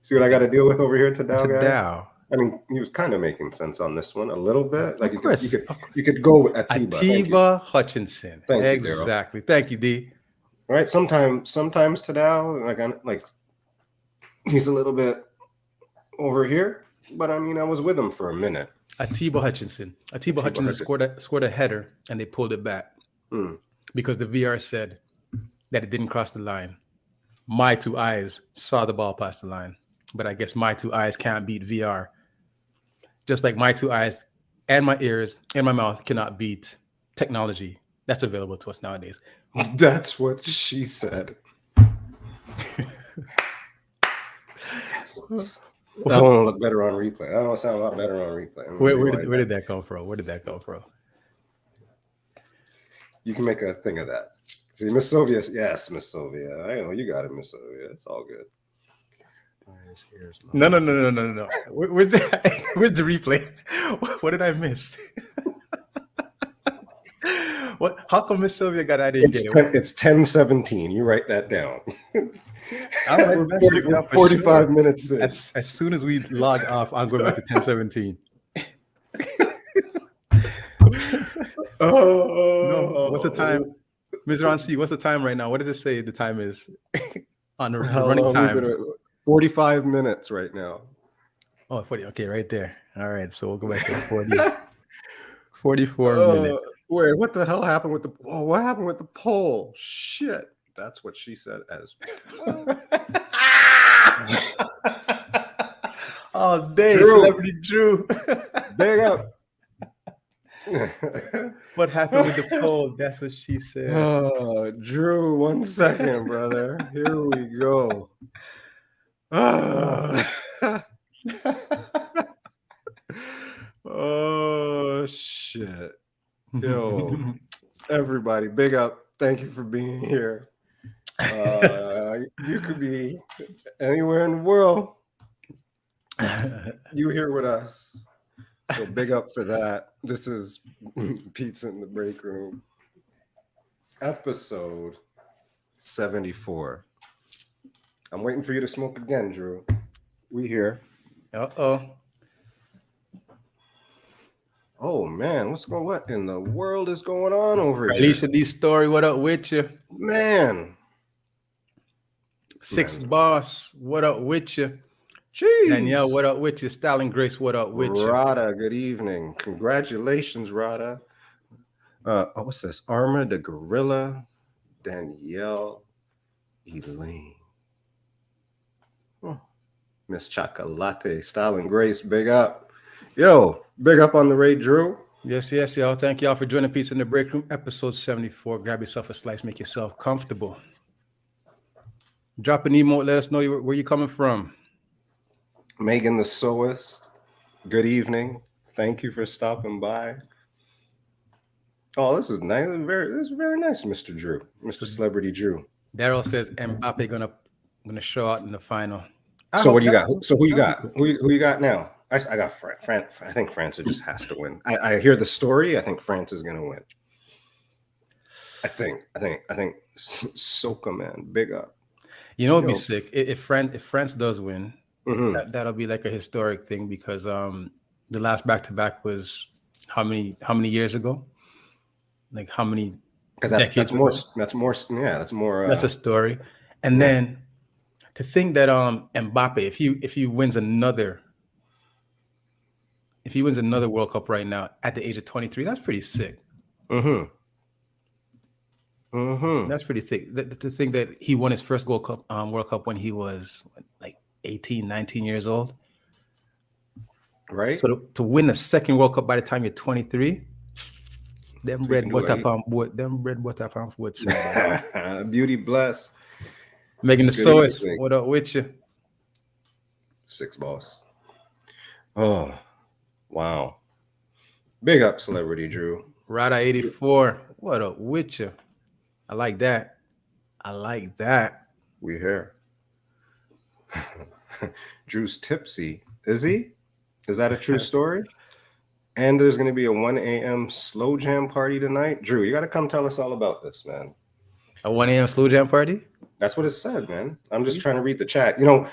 See what I got to deal with over here, Tdot, guys? I mean, he was kind of making sense on this one a little bit. Like you could go with Atiba. Atiba Hutchinson. Thank you, exactly. Thank you, D. Right. Sometimes Tdot, like he's a little bit over here, but I mean, I was with him for a minute. Atiba Hutchinson scored a header and they pulled it back because the VR said that it didn't cross the line. My 2 eyes saw the ball pass the line, but I guess my 2 eyes can't beat VR. Just like my 2 eyes and my ears and my mouth cannot beat technology that's available to us nowadays. That's what she said. Yes. That one will look better on replay. That one sound a lot better on replay. Where did that come from? Where did that come from? You can make a thing of that. See, Miss Sylvia. Yes, Miss Sylvia. I know you got it, Miss Sylvia. It's all good. eyes, ears, mouth. No. Where's the where's the replay? What did I miss? What? How come Miss Sylvia got out of It's here? it's 10:17. You write that down. I'll write We're that 40, shit we're down for 45 sure. minutes in. As soon as we log off, I'm going back to 10:17. No, what's the time? Mr. Ronci, what's the time right now? What does it say the time is on the How running long time? 45 minutes right now. Oh, 40. Okay, right there. All right, so we'll go back to 44 minutes. Wait, what the hell happened with the? Whoa, what happened with the poll? Shit, that's what she said as well. Oh, day, Drew. Celebrity Drew. Big up. What happened with the poll? That's what she said. Oh, Drew, 1 second, brother. Here we go. Oh shit. Yo, everybody, big up. Thank you for being here. You could be anywhere in the world. You here with us. So big up for that. This is Pizza in the Break Room, episode 74. I'm waiting for you to smoke again, Drew. We here. Uh-oh. Oh man, what in the world is going on over here? Alicia D Story, what up with you? Man. Six Boss, what up with you? Jeez. Danielle, what up with you? Stalin Grace, what up with you? Rada, good evening. Congratulations, Rada. What's this? Arma the Gorilla, Danielle, Elaine. Oh, Miss Chocolate, Stalin Grace, big up. Yo, big up on the raid, Drew. Yes, y'all. Thank y'all for joining Pizza in the Break Room, episode 74. Grab yourself a slice, make yourself comfortable. Drop an emote, let us know where you're coming from. Megan the Sewist, good evening. Thank you for stopping by. Oh, this is nice. This is very nice, Mr. Drew, Mr. Celebrity Drew. Daryl says Mbappe gonna show out in the final. So what do you got? So who you got? Who you got now? I got France. I think France just has to win. I hear the story. I think France is gonna win. I think Soka, man, big up. You know, it'd be sick if France does win. Mm-hmm. That'll be like a historic thing because the last back-to-back was how many years ago? Like how many? Because that's more. That's a story. And then to think that Mbappe, if he wins another World Cup right now at the age of 23, that's pretty sick. That's pretty thick. To think that he won his first World Cup when he was like 18, 19 years old. Right. So to win the second World Cup by the time you're 23, them bread butter palm boat. Beauty bless. Megan the Sewist, what up with you? Six Boss. Oh, wow. Big up, Celebrity Drew. Rada 84, what up with you? I like that. We here. Drew's tipsy. Is he? Is that a true story? And there's going to be a 1 a.m. slow jam party tonight. Drew, you got to come tell us all about this, man. A 1 a.m. slow jam party? That's what it said, man. I'm just trying to read the chat. You know,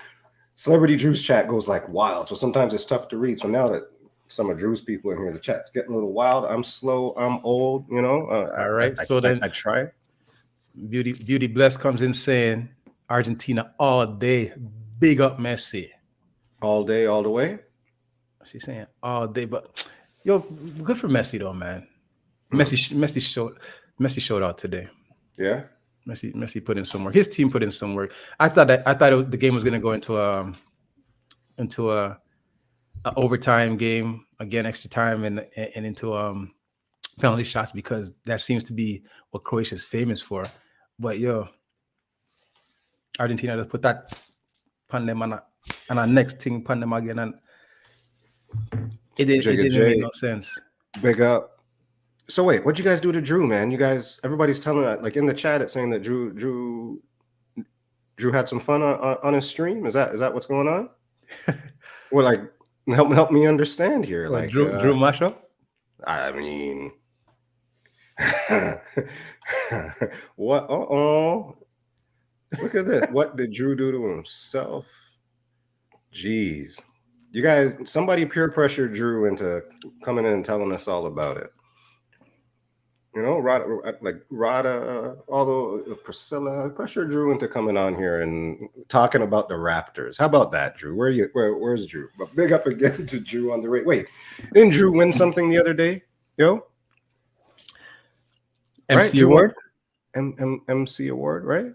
Celebrity Drew's chat goes like wild, so sometimes it's tough to read. So now that some of Drew's people in here, the chat's getting a little wild. I'm slow. I'm old. You know. All right. I try. Beauty Bless comes in saying Argentina all day. Big up Messi. All day, all the way. She's saying all day, but yo, good for Messi though, man. Messi showed out today. Yeah. Messi put in some work. His team put in some work. I thought the game was going to go into a overtime game again, extra time, and into penalty shots because that seems to be what Croatia's famous for. But yo, Argentina just put that on them and our next thing upon them again, and it didn't make no sense. Big up. So wait, what'd you guys do to Drew, man? You guys, everybody's telling that, like in the chat, it's saying that Drew Drew had some fun on his stream. Is that what's going on? Well, like help me understand here. Like Drew Marshall. I mean, what? Look at this. What did Drew do to himself? Jeez. You guys, somebody peer pressured Drew into coming in and telling us all about it. You know, Rada, although Priscilla pressured Drew into coming on here and talking about the Raptors. How about that, Drew? Where's Drew? But big up again to Drew on the rate. Wait, didn't Drew win something the other day? Yo? MC right? Award? MC Award, right?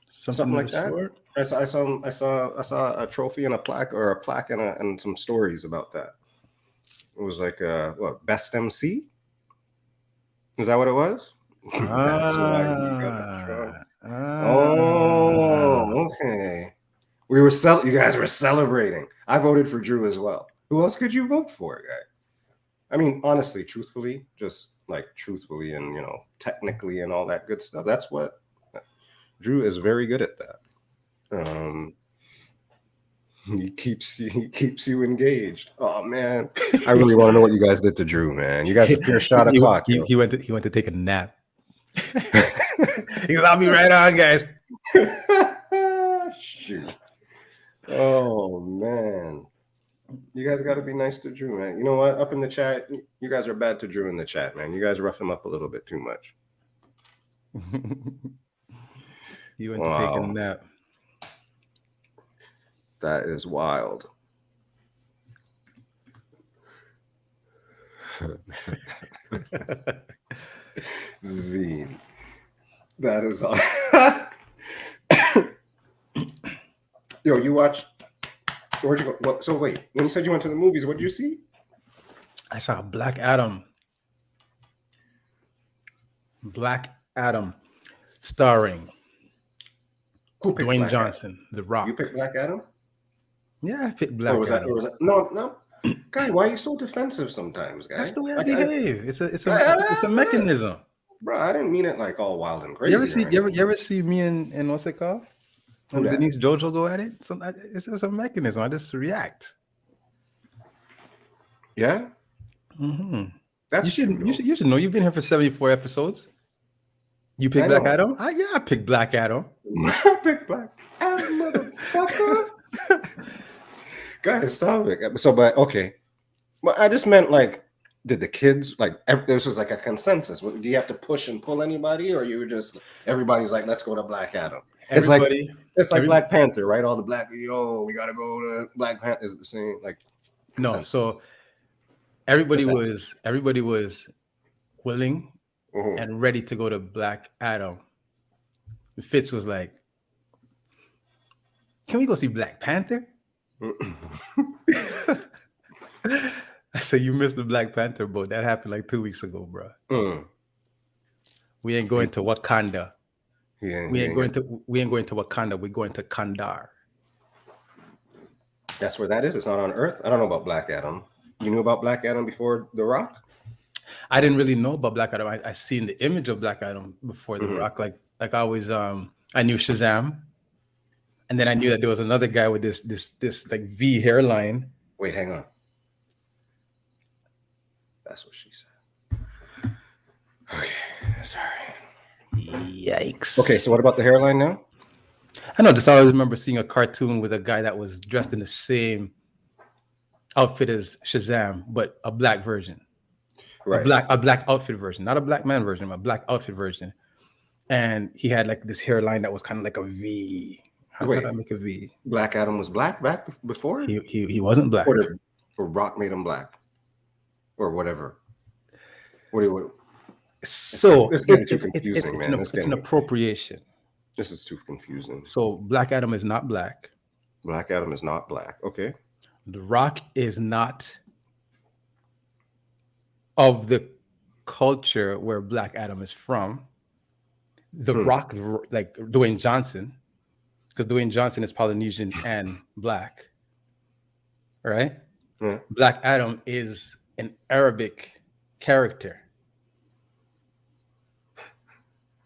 Something like that. Sort? I saw a trophy and a plaque and some stories about that. It was like what, best MC? Is that what it was? That's why you got the Oh, okay. You guys were celebrating. I voted for Drew as well. Who else could you vote for, guy? I mean, honestly, truthfully, and technically and all that good stuff. That's what Drew is very good at that. He keeps you engaged. Oh man, I really want to know what you guys did to Drew, man. You guys are pure shot o'clock. He went to take a nap. He goes, I'll be right on, guys. Shoot. Oh man, you guys got to be nice to Drew, man. You know what? Up in the chat, you guys are bad to Drew in the chat, man. You guys rough him up a little bit too much. He went to take a nap. That is wild. Zine. That is all. Yo, you watched. Where'd you go? So wait, when you said you went to the movies, what did you see? I saw Black Adam. Black Adam, starring Dwayne Johnson, The Rock. You picked Black Adam? Yeah, I picked Black Adam. No. Guy, why are you so defensive sometimes, guy? That's the way I behave. It's a mechanism. Bro, I didn't mean it like all wild and crazy. You ever see me and what's it called? And Denise Jojo go at it? It's just a mechanism. I just react. Yeah? Mm-hmm. That's you should know. You've been here for 74 episodes. You picked Black Adam? I picked Black Adam. I picked Black Adam, motherfucker. Guys, stop it. So, but okay. But I just meant like, did the kids this was like a consensus? Do you have to push and pull anybody, or you were just everybody's like, let's go to Black Adam? It's like Black Panther, right? All the we gotta go to Black Panther. Is it the same? Like no, so everybody was willing and ready to go to Black Adam. Fitz was like, can we go see Black Panther? I said, you missed the Black Panther boat. That happened like 2 weeks ago, bro. We ain't going to Wakanda. We ain't going to Wakanda. We're going to Kandar. That's where that is. It's not on Earth. I don't know about Black Adam. You knew about Black Adam before The Rock? I didn't really know about Black Adam. I seen the image of Black Adam before The Rock. Like I always I knew Shazam. And then I knew that there was another guy with this like V hairline. Wait, hang on. That's what she said. Okay, sorry. Yikes. Okay, so what about the hairline now? I know. Just always remember seeing a cartoon with a guy that was dressed in the same outfit as Shazam, but a black version. Right. A black outfit version, not a black man version, but a black outfit version. And he had like this hairline that was kind of like a V. How did I make a V? Black Adam was black back before? He wasn't black. Or Rock made him black. Or whatever. So it's getting too confusing, man. It's an appropriation. This is too confusing. So Black Adam is not black. Black Adam is not black. Okay. The Rock is not of the culture where Black Adam is from. The Rock, like Dwayne Johnson, because Dwayne Johnson is Polynesian and black, right? Yeah. Black Adam is an Arabic character,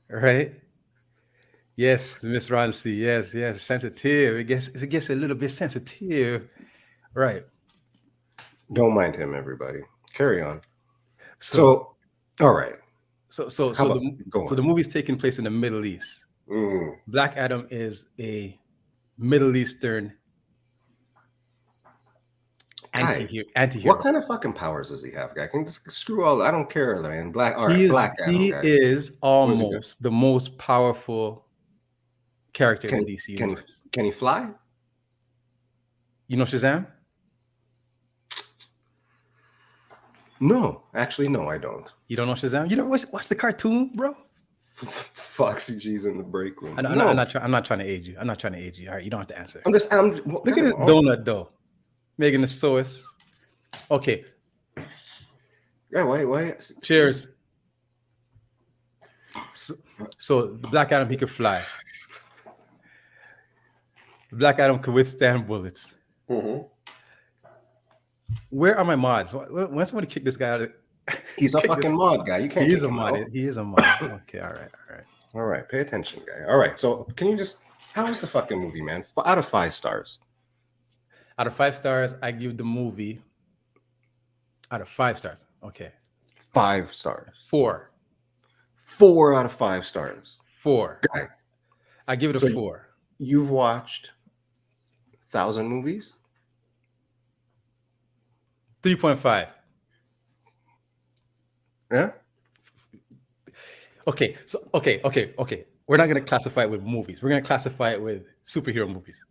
right? Yes, Miss Roncy. Yes, yes. Sensitive. It gets a little bit sensitive. Right. Don't mind him, everybody. Carry on. So So, all right. so so How so about the go so on? the movie's taking place in the Middle East. Mm. Black Adam is a Middle Eastern Guy, anti-hero. what kind of fucking powers does he have, guy? Can just screw all. I don't care, man. Black. All He right, is Black Adam, he guy. is What is he good? almost the most powerful character in Can the he? DC Can he? universe. Can he fly? You know Shazam? No, actually, no, I don't. You don't know Shazam? You never watch the cartoon, bro? Foxy G's in the break room. I'm No, not trying to age you. I'm not trying to age you. All right, you don't have to answer. I'm Look at this donut though. Megan the Source. Okay, Yeah, wait. cheers. So Black Adam, he could fly. Black Adam could withstand bullets. Mhm. Where are my mods? When somebody kick this guy out of He's a kick fucking mod guy. You can't He kick is a him mod. out. He is a mod. Okay, all right. All right, pay attention, guy. All right, so can you just? How is the fucking movie, man? Out of 5 stars. Out of 5 stars, I give the movie out of 5 stars. Okay. 5 stars. 4. 4 out of 5 stars. 4. Guy, I give it a 4. you've watched 1,000 movies? 3.5. Yeah. Okay. So okay. We're not gonna classify it with movies. We're gonna classify it with superhero movies.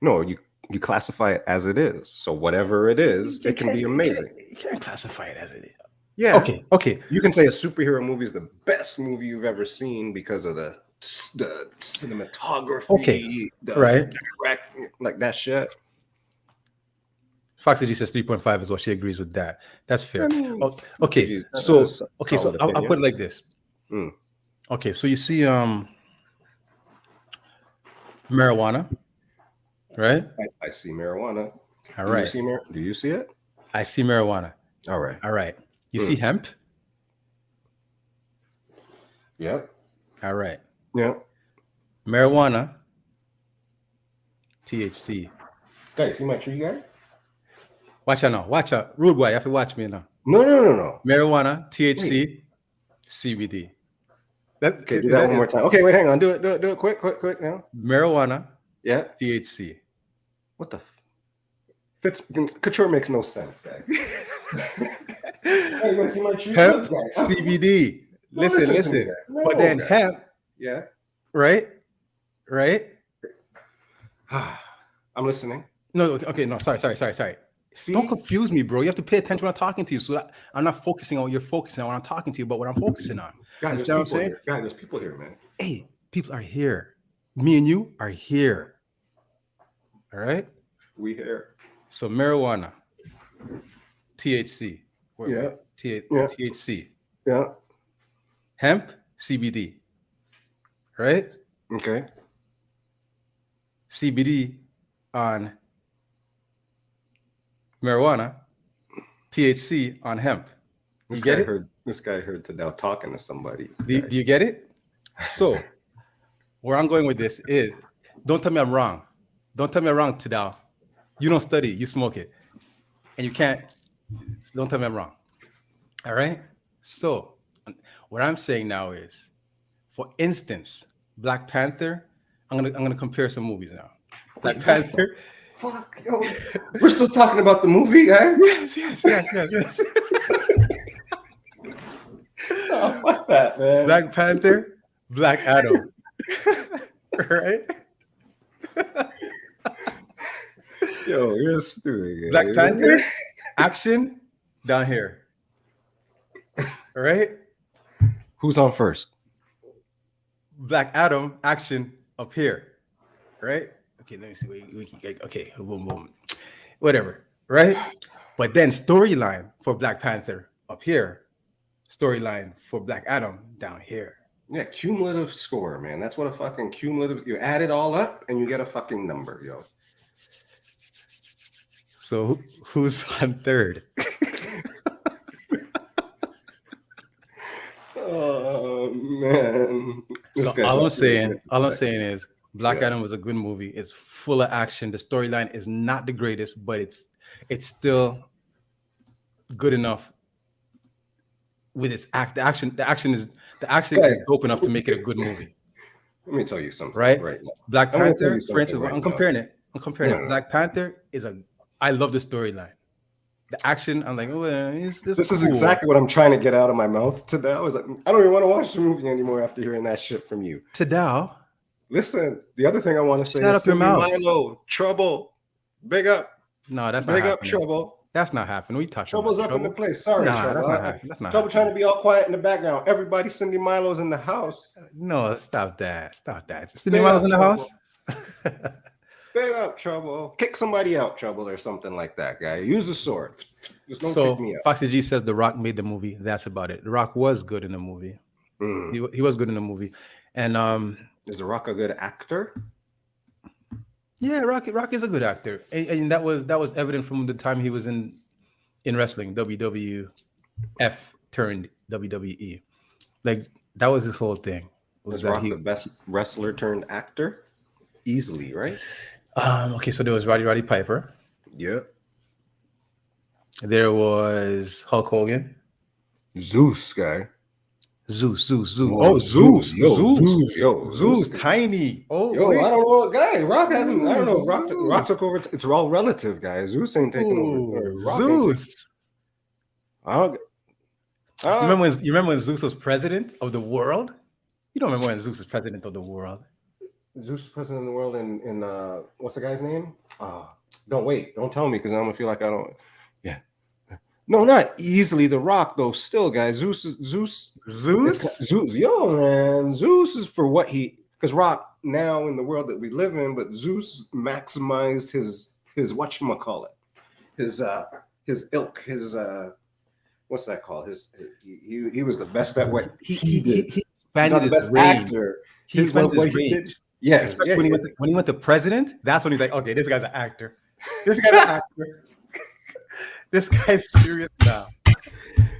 No, you classify it as it is. So whatever it is, it can be amazing. You can't classify it as it is. Yeah. Okay. You can say a superhero movie is the best movie you've ever seen because of the cinematography, Okay, right. like that shit. Foxy G says 3.5 is what she agrees with that. That's fair. I mean, Okay. that's So a solid I'll opinion. put it like this. Mm. Okay, so you see marijuana, right? I see marijuana. All right. Do you see it? I see marijuana. All right. All right. You see hemp? Yep. All right. Yep. Marijuana, THC. Guys, see my tree guy? Watch out now. Watch out. Rude boy, you have to watch me now. No. Marijuana, THC, CBD. Okay, do that one more time. Okay, wait, hang on. Do it quick now. Marijuana, Yeah. THC. What the Couture makes no sense, guys. Hey, you want to see my tree? Hemp, Look, guys. CBD. No, Listen. to me, guys. No, But then guys. hemp, Yeah. right? I'm listening. No, okay, no, sorry. See? Don't confuse me, bro. You have to pay attention when I'm talking to you. So that I'm not focusing on what you're focusing on when I'm talking to you, but what I'm focusing on. God, Understand what I'm saying? There's people here, man. Hey, people are here. Me and you are here. All right? weHARE. So marijuana, THC. Yeah. THC. Yeah. Hemp, CBD. Right? Okay. CBD on marijuana, THC on hemp. You get it? This guy heard Tdot talking to somebody. Do you get it? So, where I'm going with this is, don't tell me I'm wrong. Don't tell me I'm wrong, Tdot. You don't study, you smoke it. And you can't, don't tell me I'm wrong. All right? So, what I'm saying now is, for instance, Black Panther, I'm gonna compare some movies now. Black Panther. Fuck, yo. We're still talking about the movie, guy. Yes. Oh, fuck that, man. Black Panther, Black Adam. Right? Yo, you're stupid. Black Panther, action down here. All right? Who's on first? Black Adam, action up here. Right? Okay, let me see. Okay, boom. Whatever. Right? But then storyline for Black Panther up here. Storyline for Black Adam down here. Yeah, cumulative score, man. That's what a fucking cumulative. You add it all up and you get a fucking number, yo. So who's on third? Oh man. So all I'm saying is Black Adam was a good movie. It's full of action. The storyline is not the greatest, but it's still good enough with its the action is dope enough to make it a good movie. Let me tell you something. Right? Now. Black Panther, for instance, right I'm comparing it. Black Panther I love the storyline. The action, I'm like, oh, it's this cool. is exactly what I'm trying to get out of my mouth today. I was like, I don't even want to watch the movie anymore after hearing that shit from you. Tdot. Listen, the other thing I want to say Shut is up your mouth. Milo, Trouble, big up. No, that's not big happening. up, Trouble. That's not happening. We talking Trouble's about up in the place. Sorry, Trouble. That's not happening. That's not Trouble happening. trying to be all quiet in the background. Everybody, Cindy Milo's in the house. No, stop that. Stop that. Cindy Milo's in the house? Big up, Trouble. Kick somebody out, Trouble, or something like that, guy. Use a sword. Just don't kick me out. Foxy G says The Rock made the movie. That's about it. The Rock was good in the movie. He was good in the movie. And is The Rock a good actor? Yeah, Rock is a good actor. And that was evident from the time he was in wrestling, WWF turned WWE. Like that was his whole thing. Was Rock the best wrestler turned actor? Easily, right? Okay, so there was Roddy Piper. Yeah. There was Hulk Hogan. Zeus guy. Zeus. Oh, Zeus. Zeus, tiny. Oh, yo, wait. I don't know what guy. Rock hasn't. I don't know. Rock took over. It's all relative, guys. Zeus ain't taking over. Zeus. You remember when Zeus was president of the world? You don't remember when Zeus was president of the world? Zeus was president of the world in what's the guy's name? Don't tell me because I'm gonna feel like I don't. Yeah. No, not easily. The Rock, though, still, guys. Zeus. Yo, man. Zeus is for what because Rock now in the world that we live in, but Zeus maximized his whatchamacallit, his ilk, his what's that called? He was the best at what he did. He expanded his best range. Actor. He expanded his range. Yeah, when he went to president, that's when he's like, okay, this guy's an actor. This guy's an actor. This guy's serious now.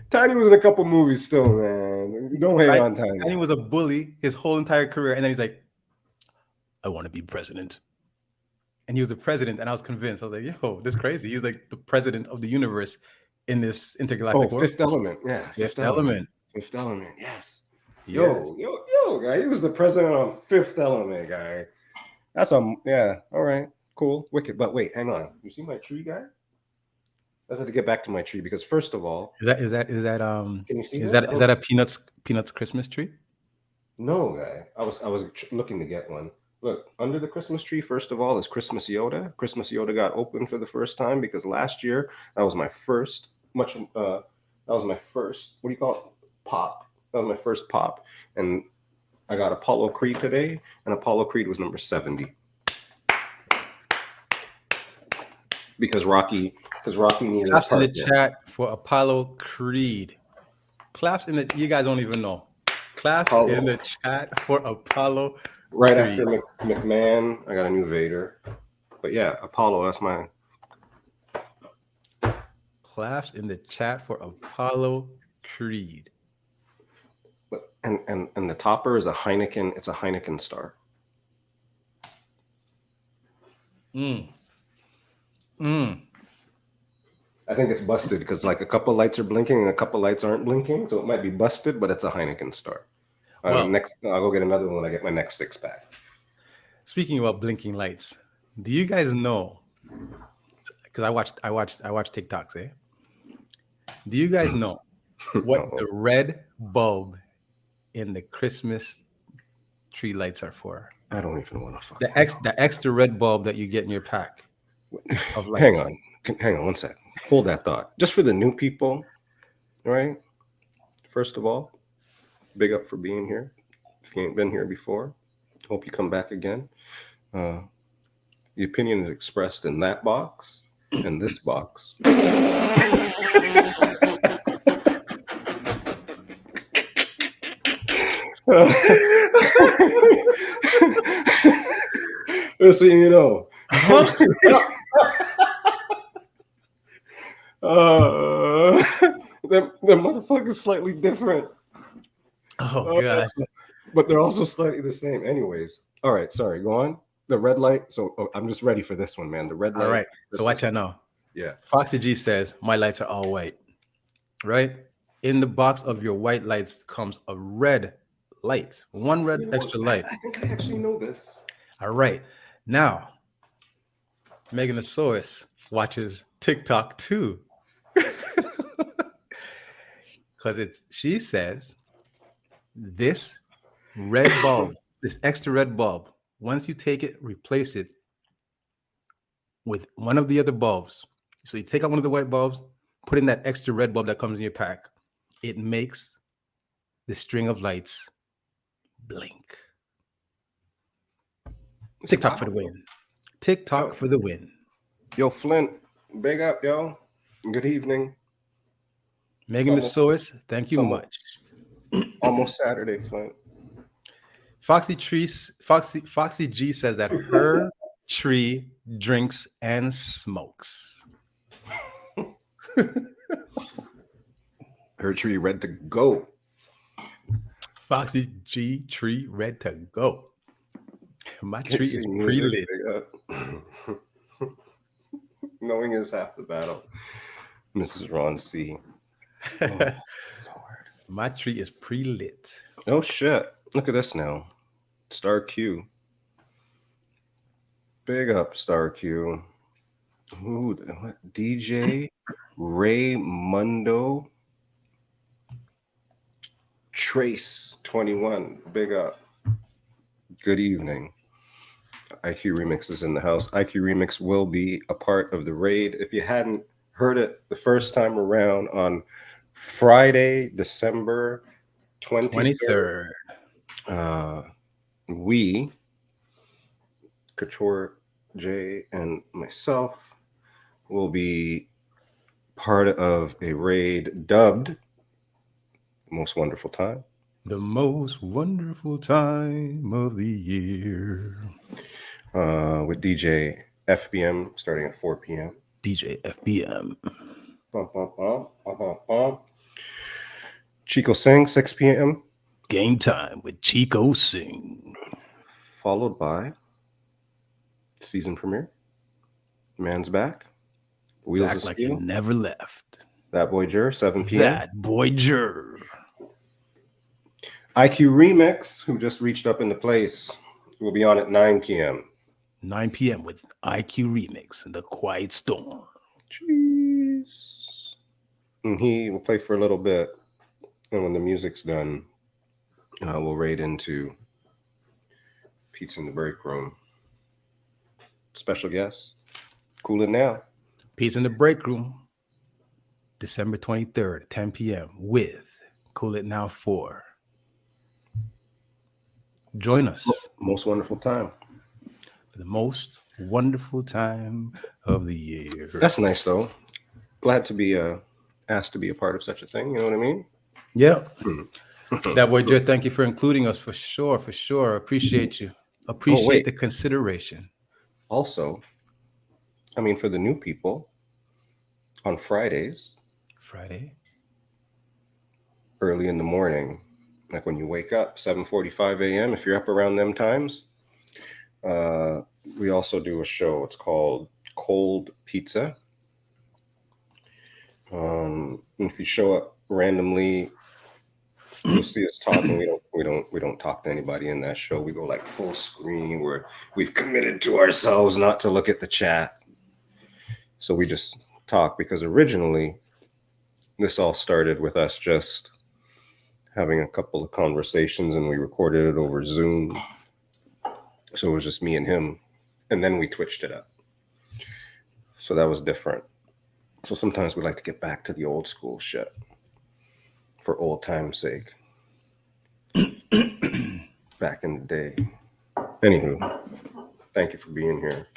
Tiny was in a couple movies still, man. Don't hate on Tiny. Tiny was a bully his whole entire career, and then he's like, I want to be president. And he was the president, and I was convinced. I was like, yo, this is crazy. He's like the president of the universe in this intergalactic world. Fifth Element. Yeah. Fifth Element. Fifth Element, yes. Yo, guy. He was the president on Fifth Element, guy. That's yeah. All right, cool, wicked. But wait, hang on. You see my tree, guy? I have to get back to my tree because first of all, is that can you see is that a Peanuts Christmas tree? No, guy. I was looking to get one. Look, under the Christmas tree, first of all, is Christmas Yoda. Christmas Yoda got opened for the first time because last year that was my first what do you call it? Pop. That was my first pop. And I got Apollo Creed today, and Apollo Creed was number 70. Because Rocky needed Claps in the chat for Apollo Creed. Claps in the, you guys don't even know. Claps in the chat for Apollo right Creed. After McMahon, I got a new Vader. But yeah, Apollo, that's mine. Claps in the chat for Apollo Creed. But and the topper is a Heineken. It's a Heineken star. I think it's busted because like a couple lights are blinking and a couple lights aren't blinking, so it might be busted, but it's a Heineken star. Next, I'll go get another one when I get my next 6-pack. Speaking about blinking lights, do you guys know? Because I watch TikToks, eh? Do you guys know what the red bulb in the Christmas tree lights are for? I don't even want to fuck. The extra red bulb that you get in your pack of lights. Hang on 1 second. Hold that thought. Just for the new people, right? First of all, big up for being here. If you ain't been here before, hope you come back again. The opinion is expressed in that box and this box. Just so you know. The motherfucker's slightly different. Oh gosh. but they're also slightly the same. Anyways, all right. Sorry, go on. The red light. So I'm just ready for this one, man. The red light. All right. So watch out now. Yeah. Foxy G says, my lights are all white. Right? In the box of your white lights comes a red light. One red extra light. I think I actually know this. All right. Now, Megan the Source watches TikTok too. Because she says this red bulb, this extra red bulb, once you take it, replace it with one of the other bulbs. So you take out one of the white bulbs, put in that extra red bulb that comes in your pack. It makes the string of lights blink. TikTok for the win. TikTok for the win. Yo, Flint, big up, yo. Good evening. Megan the Source, thank you much. Almost Saturday, Flint. Foxy G says that her tree drinks and smokes. Her tree red to go. Foxy G tree red to go. My tree is pre-lit. Knowing is half the battle. Mrs. Ron C. Oh, Lord. My tree is pre-lit. Oh shit. Look at this now. Star Q. Big up Star Q. Ooh, what? DJ Raymundo Trace 21. Big up. Good evening. IQ Remix is in the house. IQ Remix will be a part of the raid. If you hadn't heard it the first time around on Friday, December 23rd, we, KUTURE Jay and myself, will be part of a raid dubbed Most Wonderful Time. The most wonderful time of the year. With DJ FBM starting at 4 p.m. DJ FBM. Bum, bum, bum, bum, bum, bum. Chico Sing, 6 p.m. Game time with Chico Sing. Followed by season premiere. Man's Back. Wheels Back of like Steel. he never left. That Boy Jur, 7 p.m. That Boy Jur. IQ Remix, who just reached up into place, will be on at 9 p.m. 9 p.m. with IQ Remix and The Quiet Storm. Jeez. And he will play for a little bit. And when the music's done, we'll raid into Pizza in the Break Room. Special guest, Cool It Now. Pizza in the Break Room, December 23rd, 10 p.m. with Cool It Now 4. Join us. Most wonderful time. For the most wonderful time of the year. That's nice, though. Glad to be asked to be a part of such a thing. You know what I mean? Yeah. That Boy Jay, thank you for including us for sure. For sure. Appreciate you. Appreciate the consideration. Also, I mean, for the new people, on Fridays, early in the morning, like when you wake up, 7:45 a.m., if you're up around them times, we also do a show. It's called Cold Pizza. If you show up randomly, you'll see us talking. We don't talk to anybody in that show. We go like full screen where we've committed to ourselves not to look at the chat. So we just talk, because originally this all started with us just having a couple of conversations, and we recorded it over Zoom. So it was just me and him, and then we twitched it up. So that was different. So sometimes we like to get back to the old school shit for old time's sake. Back in the day. Anywho, thank you for being here.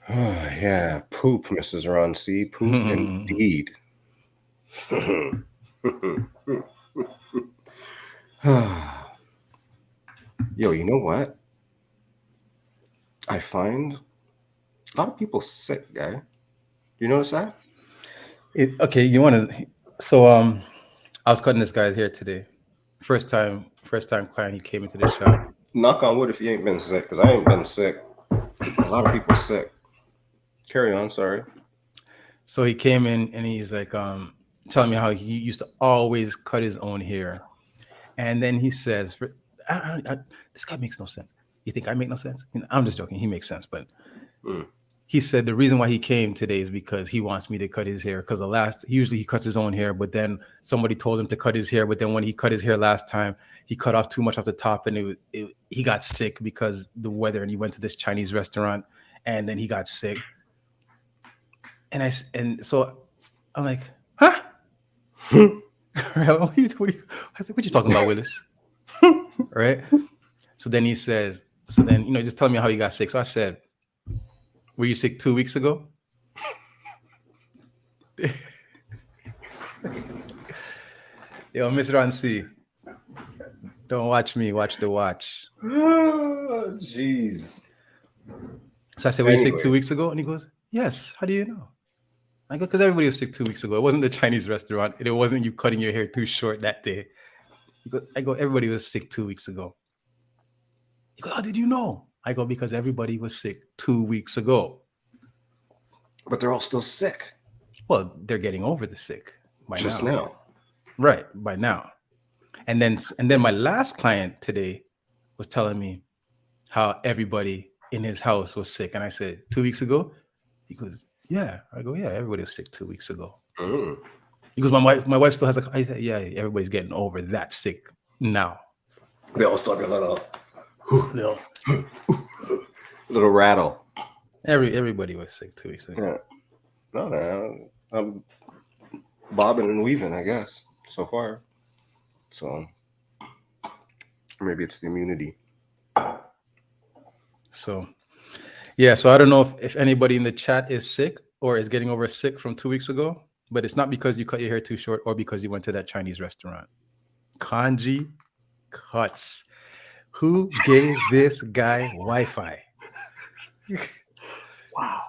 Oh, yeah. Poop, Mrs. Ron C. Poop indeed. Yo, you know what? I find a lot of people sick, guy. You notice that? Okay, you want to... So I was cutting this guy's hair today. First time First time client, he came into the shop. Knock on wood if you ain't been sick, because I ain't been sick. A lot of people are sick. Carry on, sorry. So he came in and he's like telling me how he used to always cut his own hair. And then he says, this guy makes no sense. You think I make no sense? I'm just joking. He makes sense. But he said the reason why he came today is because he wants me to cut his hair. Because usually he cuts his own hair, but then somebody told him to cut his hair. But then when he cut his hair last time, he cut off too much off the top, and he got sick because the weather. And he went to this Chinese restaurant, and then he got sick. And so I'm like, huh? What you talking about, Willis? Right? So then he says, just tell me how you got sick. So I said, were you sick 2 weeks ago? Yo, Mr. Rancy, don't watch me, watch the watch. Oh, jeez. So I said, were you sick 2 weeks ago? And he goes, yes. How do you know? I go, because everybody was sick 2 weeks ago. It wasn't the Chinese restaurant. It wasn't you cutting your hair too short that day. I go, everybody was sick 2 weeks ago. He goes, how did you know? I go, because everybody was sick 2 weeks ago. But they're all still sick. Well, they're getting over the sick by just now. Right, by now. And then my last client today was telling me how everybody in his house was sick. And I said, 2 weeks ago? He goes, yeah. I go, yeah, everybody was sick 2 weeks ago. He goes, my wife still has I said, yeah, everybody's getting over that sick now. They all start a little rattle. Everybody was sick 2 weeks ago. Yeah. No, I'm bobbing and weaving, I guess, so far. So maybe it's the immunity. So I don't know if anybody in the chat is sick or is getting over sick from 2 weeks ago, but it's not because you cut your hair too short or because you went to that Chinese restaurant. Kanji cuts. Who gave this guy Wi-Fi? Wow.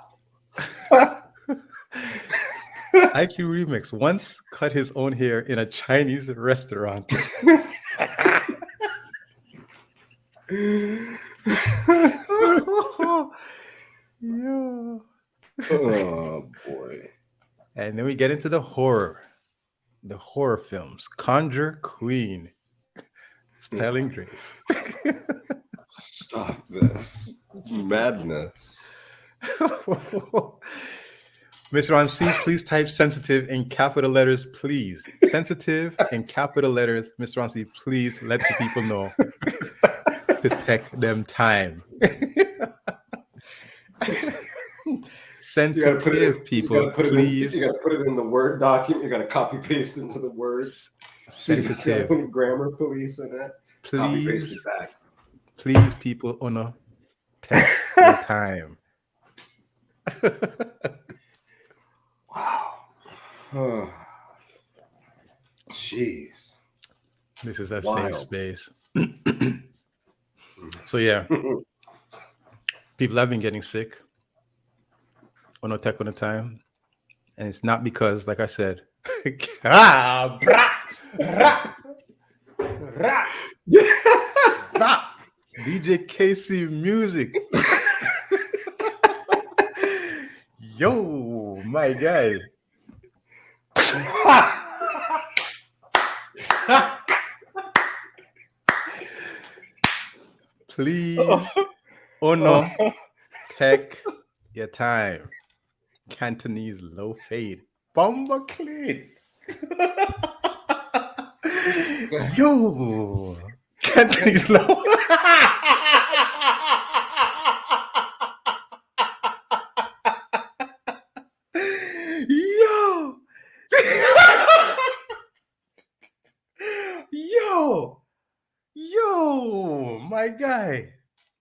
IQ Remix once cut his own hair in a Chinese restaurant. Yo. Oh boy. And then we get into the horror films. Conjure Queen. Styling Grace. Stop this madness. Mr. Rancy, please type sensitive in capital letters, please. Sensitive in capital letters. Mr. Rancy, please let the people know to take them time. Sensitive people, please. You gotta put it in the Word document. You gotta copy paste into the words. Sensitive. Grammar police in it. Please. Copy paste it back. Please, people, honor, take your time. Wow. Oh. Jeez. This is a Wild. safe space. So yeah, people have been getting sick on no tech on the time, and it's not because, like I said, DJ KC music. Yo, my guy. Please, no, take your time. Cantonese Low Fade. Bomba clean. Yo, Cantonese Low. Yo, my guy.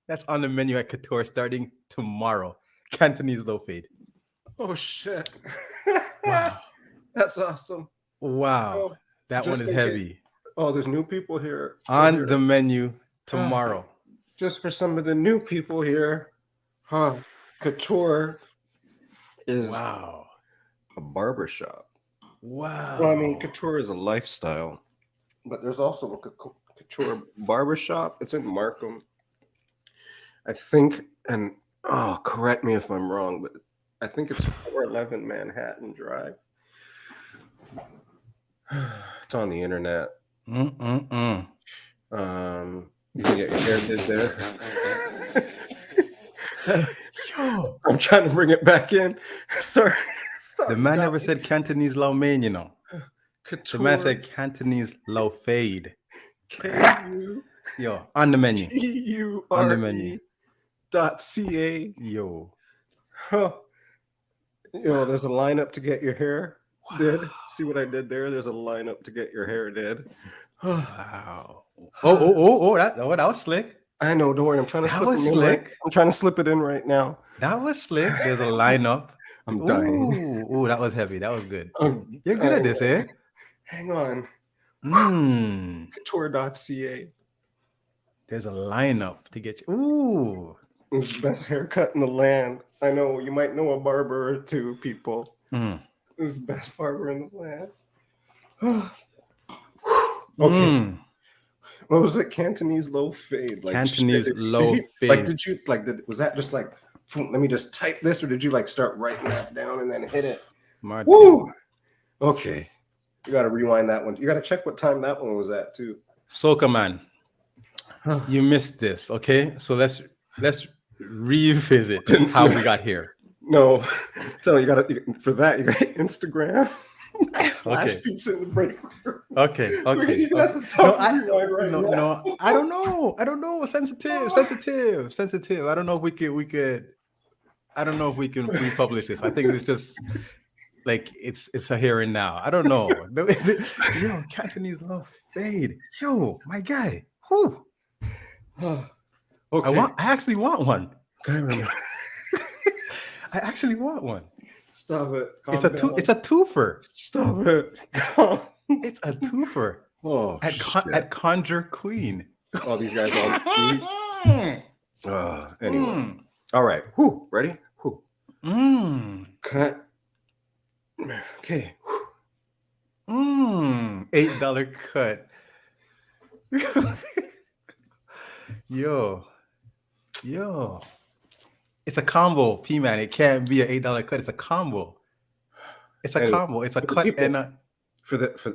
That's on the menu at KUTURE starting tomorrow. Cantonese Low Fade. Oh shit. Wow. That's awesome. Wow. Oh, that one is heavy. Oh, there's new people here. On the menu tomorrow. Just for some of the new people here. KUTURE is a barbershop. Wow. Well, I mean, KUTURE is a lifestyle, but there's also a KUTURE Barbershop. It's in Markham, I think. And correct me if I'm wrong, but I think it's 411 Manhattan Drive. It's on the internet. You can get your hair did there. Yo, I'm trying to bring it back in. Sorry. the man never said Cantonese Low Main, you know. KUTURE. The man said Cantonese Low Fade. KUTURE. Yo, on the menu. On the menu. .ca. Yo. Huh. Yo, there's a lineup to get your hair did. See what I did there? There's a lineup to get your hair did. Wow. That was slick. I know, don't worry. I'm trying to That slip was it in right. slick. I'm trying to slip it in right now. That was slick. There's a lineup. I'm dying. Ooh, that was heavy. That was good. You're good at this, eh? Hang on. KUTURE.ca. There's a lineup to get you. Ooh. It's the best haircut in the land. I know you might know a barber or two, people. It was the best barber in the land. Okay. What was it? Cantonese Low Fade. Like Cantonese Low Fade. Was that just like, let me just type this, or did you like start writing that down and then hit it? Martin. Woo! Okay. You got to rewind that one. You got to check what time that one was at too. Soca man, you missed this. Okay, so let's revisit how we got here. No, so you got to for that. You got Instagram. Okay. Pizza in the break. Okay. That's a tough rewind right now. No. I don't know. Sensitive. I don't know if we could. I don't know if we can republish this. I think it's just like it's a here and now. I don't know. Yo, Cantonese Low Fade. Yo, my guy. Whew. Okay. I actually want one. Okay. I actually want one. Stop it. It's a twofer. Stop it. It's a twofer. Oh, at Conjure Queen. All these guys on speed. Anyway. All right. Whew. Ready? Whew. Cut. Okay. $8 cut. Yo. It's a combo, P-Man. It can't be an $8 cut. It's a combo. It's a combo. It's a cut people, and a.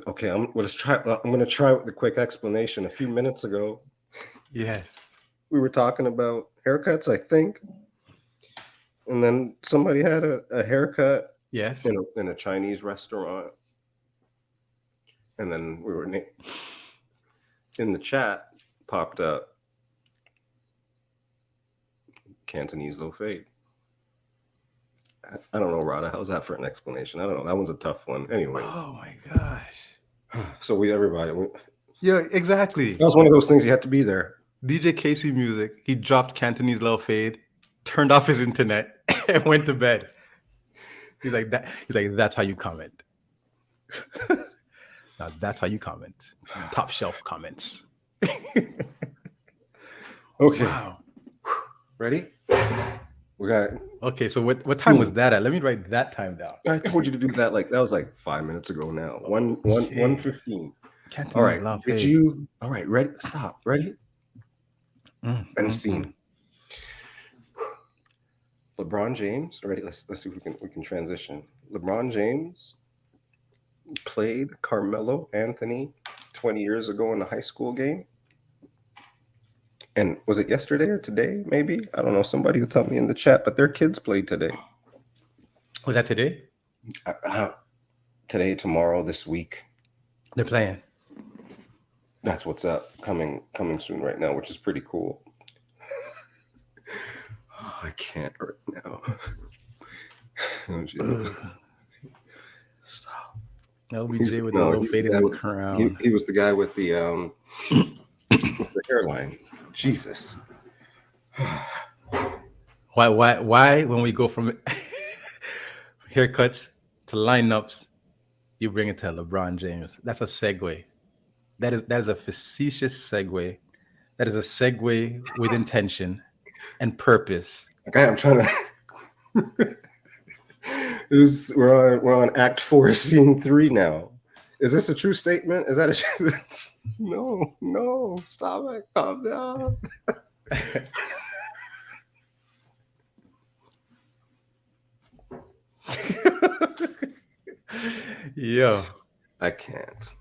Okay, I'm gonna try with the quick explanation. A few minutes ago, yes, we were talking about haircuts, I think, and then somebody had a haircut. Yes, in a Chinese restaurant, and then we were in the chat popped up Cantonese Low Fade. I don't know, Rada. How's that for an explanation? I don't know. That one's a tough one. Anyways. Oh my gosh. So everybody. Yeah, exactly. That was one of those things you had to be there. DJ Casey Music. He dropped Cantonese Low Fade, turned off his internet, and went to bed. He's like that. He's like, that's how you comment. Now that's how you comment. Top shelf comments. Okay. Wow. Ready? We got. Okay, so what time was that at? Let me write that time down. I told you to do that. That was like 5 minutes ago now. 1:15. All right. Did you? All right. Ready? Stop. Ready? And scene. LeBron James. Ready? Let's see if we can transition. LeBron James played Carmelo Anthony 20 years ago in a high school game. And was it yesterday or today? Maybe, I don't know. Somebody will tell me in the chat. But their kids played today. Was that today? Today, tomorrow, this week. They're playing. That's what's up. Coming soon right now, which is pretty cool. Oh, I can't right now. Oh, stop. LBJ with the low fade in the crown. He was the guy with the with the hairline. Jesus. Why when we go from haircuts to lineups, you bring it to LeBron James? That's a segue. That is a facetious segue. That is a segue with intention and purpose. Okay, I'm trying to. We're on Act 4, Scene 3 now. Is this a true statement? Is that a no, stop it, calm down. Yo. I can't.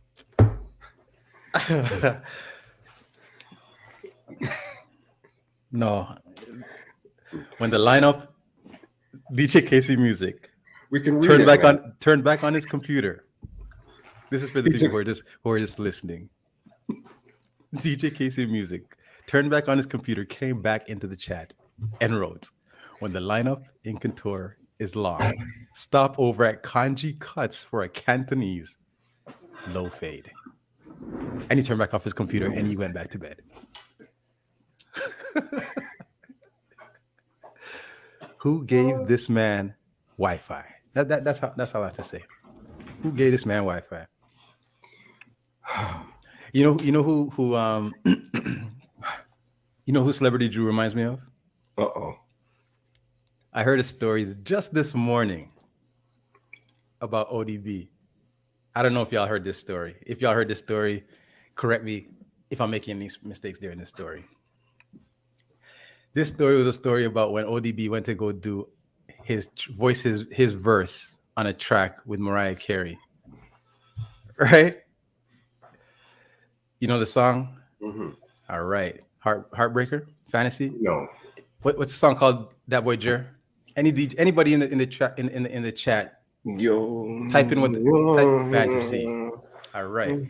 No. When the lineup, DJ Casey Music, We can read turned back on his computer. This is for the people who are just listening. DJ Casey Music turned back on his computer, came back into the chat, and wrote, "When the lineup in KUTURE is long, stop over at Kanji Cuts for a Cantonese Low Fade." And he turned back off his computer and he went back to bed. Who gave this man Wi-Fi? That's all I have to say. Who gave this man Wi-Fi? You know who you know who Celebrity Drew reminds me of? I heard a story just this morning about ODB. I don't know if y'all heard this story. If y'all heard this story, correct me if I'm making any mistakes during this story. This story was a story about when ODB went to go do his verse on a track with Mariah Carey. Right? You know the song? Mm-hmm. All right. Heartbreaker? Fantasy? No. What's the song called? That Boy Jer? Anybody in the chat? Yo. Type in type fantasy. All right.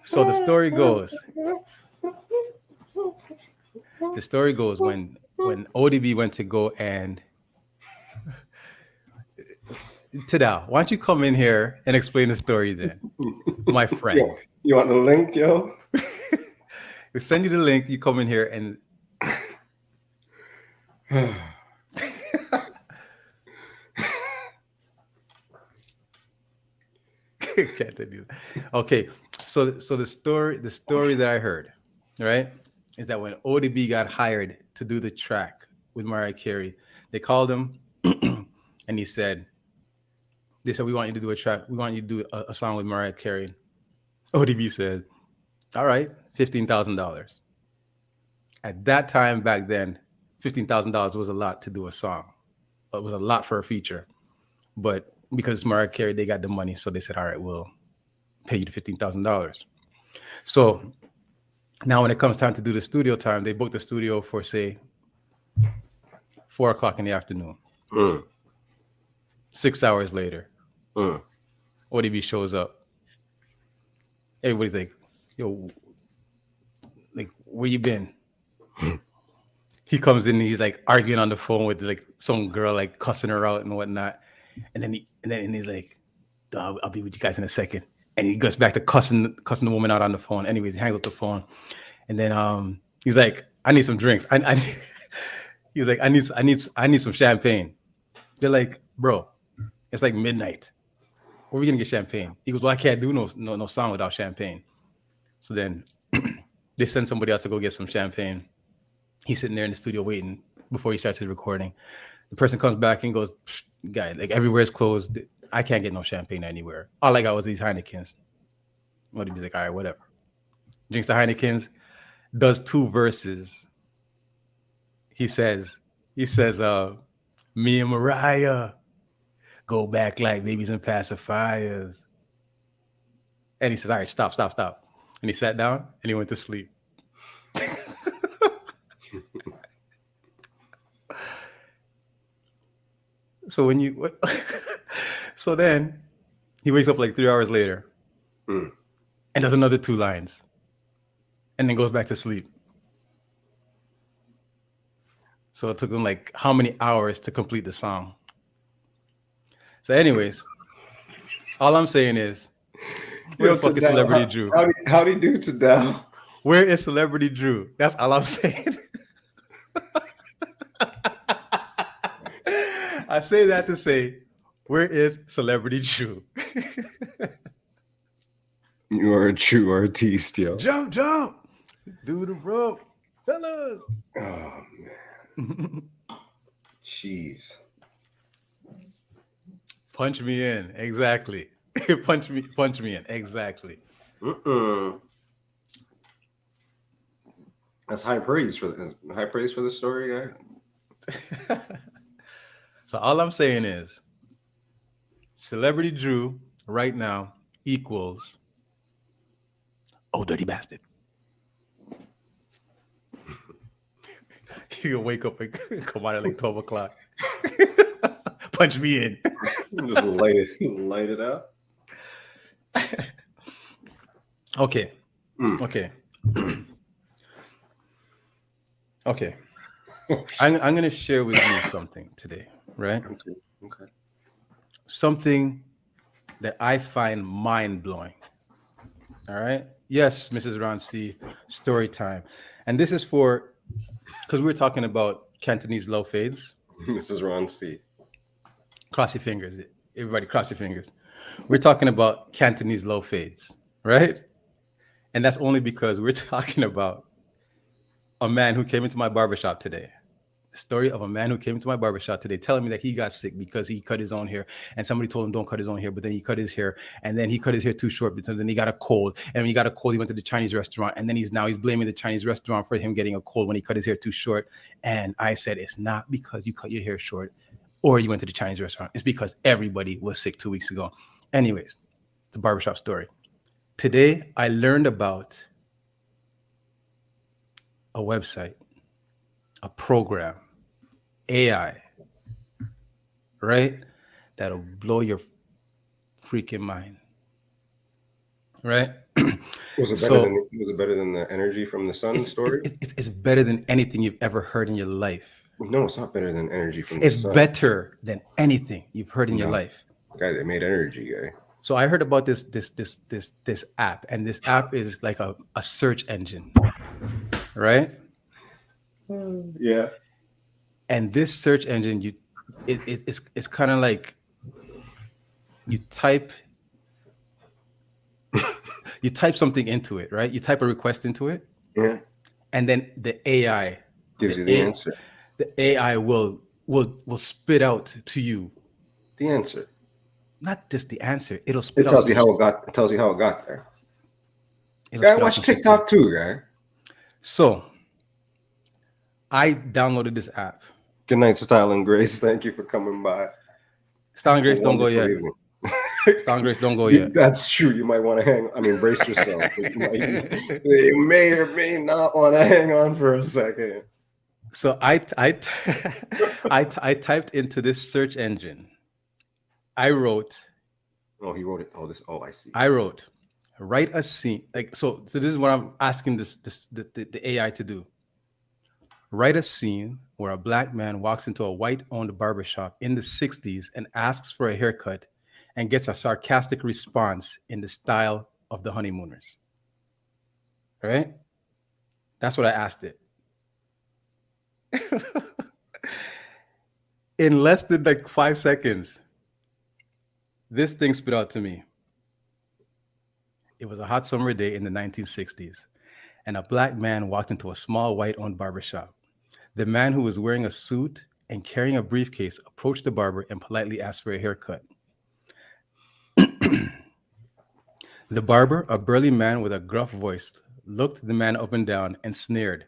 So the story goes. When ODB went to go and Tdot, why don't you come in here and explain the story then, my friend? You want the link, yo? We'll send you the link. You come in here and can't do that. Okay, so the story that I heard, right, is that when ODB got hired to do the track with Mariah Carey, they called him and they said, "We want you to do a track. We want you to do a song with Mariah Carey." ODB said, "All right, $15,000. At that time back then, $15,000 was a lot to do a song. It was a lot for a feature. But because it's Mariah Carey, they got the money. So they said, all right, we'll pay you the $15,000. So now when it comes time to do the studio time, they booked the studio for, say, 4 o'clock in the afternoon. 6 hours later, ODB shows up. Everybody's like, yo, like, where you been? He comes in and he's like arguing on the phone with like some girl, like cussing her out and whatnot. And then he's like, I'll be with you guys in a second. And he goes back to cussing the woman out on the phone. Anyways, he hangs up the phone. And then he's like, I need some drinks. He's like, I need some champagne. They're like, bro, it's like midnight. Where are we gonna get champagne? He goes, well, I can't do no song without champagne. So then they send somebody out to go get some champagne. He's sitting there in the studio waiting before he starts his recording. The person comes back and goes, guy, like everywhere's closed. I can't get no champagne anywhere. All I got was these Heinekens. What he's like, all right, whatever. Drinks the Heinekens, does 2 verses. He says, me and Mariah go back like babies and pacifiers. And he says, all right, stop. And he sat down and he went to sleep. So then he wakes up like 3 hours later and does another 2 lines and then goes back to sleep. So it took him like how many hours to complete the song? So anyways, all I'm saying is, where the fuck is Celebrity Drew? How'd he do today? Where is Celebrity Drew? That's all I'm saying. I say that to say, where is Celebrity Drew? You are a true artiste, yo. Jump. Do the rope, fellas. Oh, man. Jeez. Punch me in. Exactly. punch me in. Exactly. That's high praise for the story, guy. So all I'm saying is, Celebrity Drew right now equals oh dirty bastard. You can wake up and come out at like 12 o'clock. Punch me in. Just light it up. Okay. Okay. Okay. I'm going to share with you something today, right? Okay. Something that I find mind-blowing. All right? Yes, Mrs. Ronci, story time. And this is for, because we were talking about Cantonese low fades. Mrs. Ronci. Cross your fingers. Everybody cross your fingers. We're talking about Cantonese low fades, right? And that's only because we're talking about a man who came into my barbershop today. The story of a man who came into my barbershop today telling me that he got sick because he cut his own hair and somebody told him don't cut his own hair, but then he cut his hair and then he cut his hair too short because then he got a cold. And when he got a cold, he went to the Chinese restaurant and then he's blaming the Chinese restaurant for him getting a cold when he cut his hair too short. And I said, it's not because you cut your hair short or you went to the Chinese restaurant. It's because everybody was sick 2 weeks ago. Anyways, the barbershop story. Today, I learned about a website, a program, AI, right? That'll blow your freaking mind, right? Was it better than the energy from the sun story? It's better than anything you've ever heard in your life. No, it's not better than energy from the sun. It's better than anything you've heard in your life. Guy, they made energy, guy. So I heard about this app, and this app is like a search engine, right? Yeah. And this search engine, it's kind of like you type something into it, right? You type a request into it, yeah, and then the AI gives you the answer. The AI will spit out to you the answer. Not just the answer. It'll spit out. It tells you how it got there. Guy, watch TikTok too, guy. So I downloaded this app. Good night, Style and Grace. Thank you for coming by. Style and Grace, don't go yet. Style and Grace, don't go yet. That's true. You might want to brace yourself. You may or may not want to hang on for a second. So I typed into this search engine. I wrote. Oh, he wrote it. Oh, I see. I wrote, write a scene. So this is what I'm asking the AI to do. Write a scene where a black man walks into a white-owned barbershop in the 60s and asks for a haircut and gets a sarcastic response in the style of the Honeymooners. All right? That's what I asked it. In less than 5 seconds, this thing spit out to me. It was a hot summer day in the 1960s, and a black man walked into a small white-owned barbershop. The man who was wearing a suit and carrying a briefcase approached the barber and politely asked for a haircut. The barber, a burly man with a gruff voice, looked the man up and down and sneered.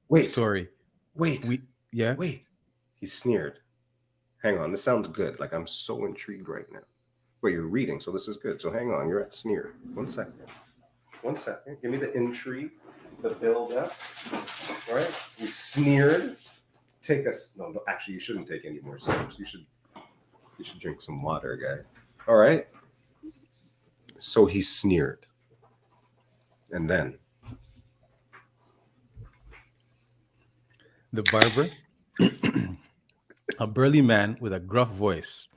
Wait. Sorry. Wait. Yeah? Wait. He sneered. Hang on. This sounds good. I'm so intrigued right now. Wait, you're reading, so this is good. So hang on. You're at sneer. 1 second. 1 second. Give me the intrigue, the build up. All right. You sneered. No, actually, you shouldn't take any more sips. You should drink some water, guy. All right. So he sneered. And then the barber, a burly man with a gruff voice,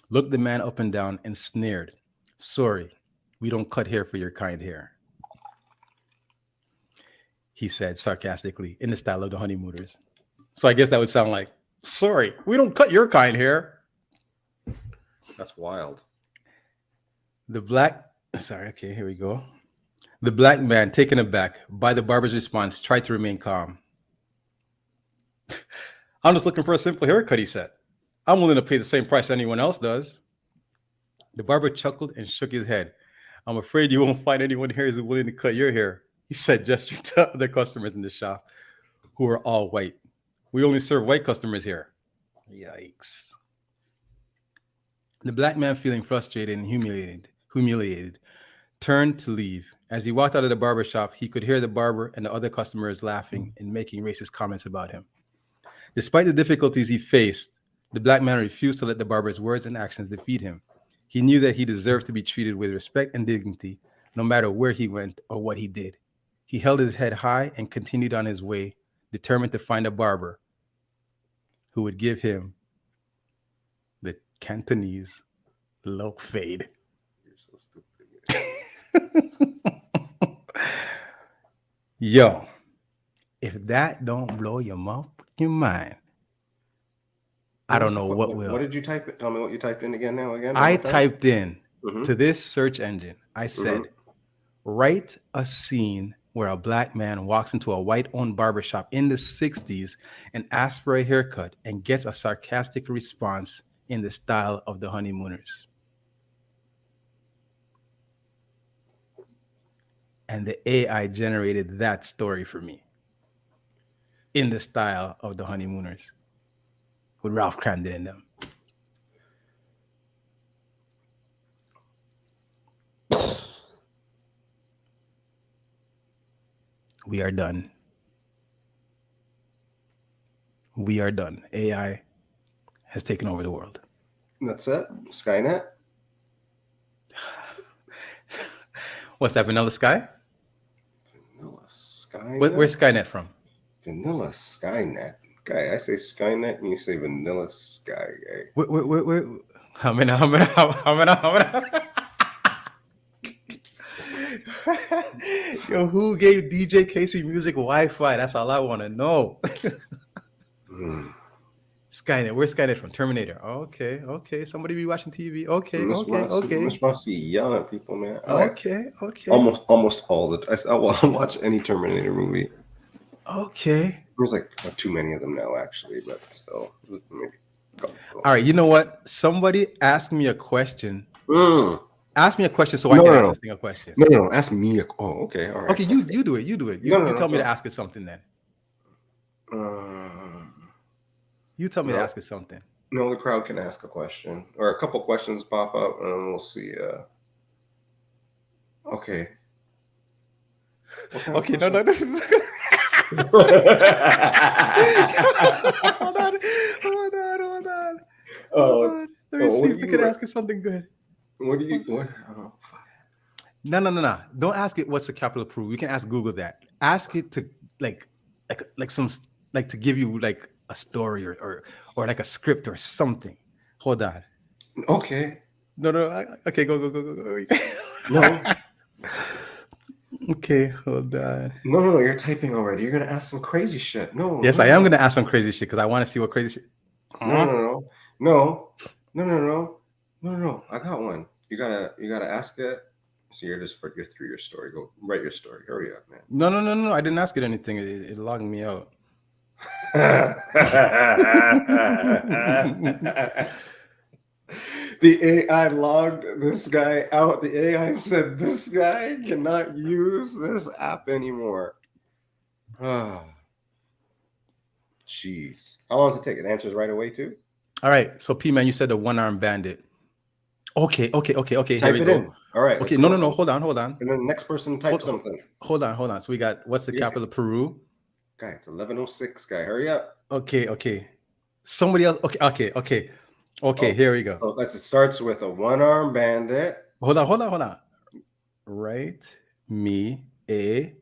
looked the man up and down and sneered. Sorry, we don't cut hair for your kind hair, he said sarcastically in the style of the Honeymooners. So I guess that would sound like, sorry, we don't cut your kind hair. That's wild. The black man, taken aback by the barber's response, tried to remain calm. I'm just looking for a simple haircut, he said. I'm willing to pay the same price anyone else does. The barber chuckled and shook his head. I'm afraid you won't find anyone here who's willing to cut your hair, he said, gesturing to other customers in the shop, who were all white. We only serve white customers here. Yikes. The black man, feeling frustrated and humiliated, turned to leave. As he walked out of the barber shop, he could hear the barber and the other customers laughing and making racist comments about him. Despite the difficulties he faced, the black man refused to let the barber's words and actions defeat him. He knew that he deserved to be treated with respect and dignity, no matter where he went or what he did. He held his head high and continued on his way, determined to find a barber who would give him the Cantonese Low Fade. You're so stupid. Yo, if that don't blow your motherfucking mind, I don't know what will. What did you type in? Tell me what you typed in again. I typed in to this search engine, I said, write a scene where a black man walks into a white-owned barbershop in the 60s and asks for a haircut and gets a sarcastic response in the style of the Honeymooners. And the AI generated that story for me in the style of the Honeymooners with Ralph Cramden in them. We are done. We are done. AI has taken over the world. That's it? Skynet? What's that, Vanilla Sky? Vanilla Skynet? Where's Skynet from? Vanilla Skynet. Guy, I say Skynet and you say Vanilla Sky. Guy. Where? How many? Yo, who gave DJ Casey Music Wi-Fi? That's all I want to know. Skynet. Where's Skynet from? Terminator. Okay. Somebody be watching TV. Okay. Miss Rossi yelling at people, man. Okay. Almost all the time. I'll watch any Terminator movie. Okay. There's like too many of them now, actually, but still, maybe. Go. All right. You know what? Somebody asked me a question. Ask me a question so I can ask this thing a question. No. Ask me. Oh, okay. All right. Okay, you do it. You tell me to ask it something then. You tell me to ask it something. No, the crowd can ask a question or a couple questions pop up, and we'll see. Okay. Okay. No. This is. Hold on. Let me see if we can ask it something good. What? Oh, No. Don't ask it what's the capital of Peru. You can ask Google that. Ask it to like to give you like a story or like a script or something. Hold on. Okay. No. Okay, go. No. Okay, hold on. No. You're typing already. You're gonna ask some crazy shit. No. Yes, I am gonna ask some crazy shit because I want to see what crazy shit. No. I got one. You gotta ask it. So you're through your story. Go write your story. Hurry up, man. No. I didn't ask it anything. It logged me out. The AI logged this guy out. The AI said this guy cannot use this app anymore. Jeez. How long does it take? It answers right away too? All right. So P-Man, you said the one-armed bandit. Okay. Type Here we it go. in. All right. Okay. No. Hold on. And then the next person type something. Hold on. So we got what's the capital of Peru? Guy, it's 11:06. Guy, hurry up. Okay. Somebody else. Okay. Here we go. So it starts with a one-armed bandit. Hold on. Write me a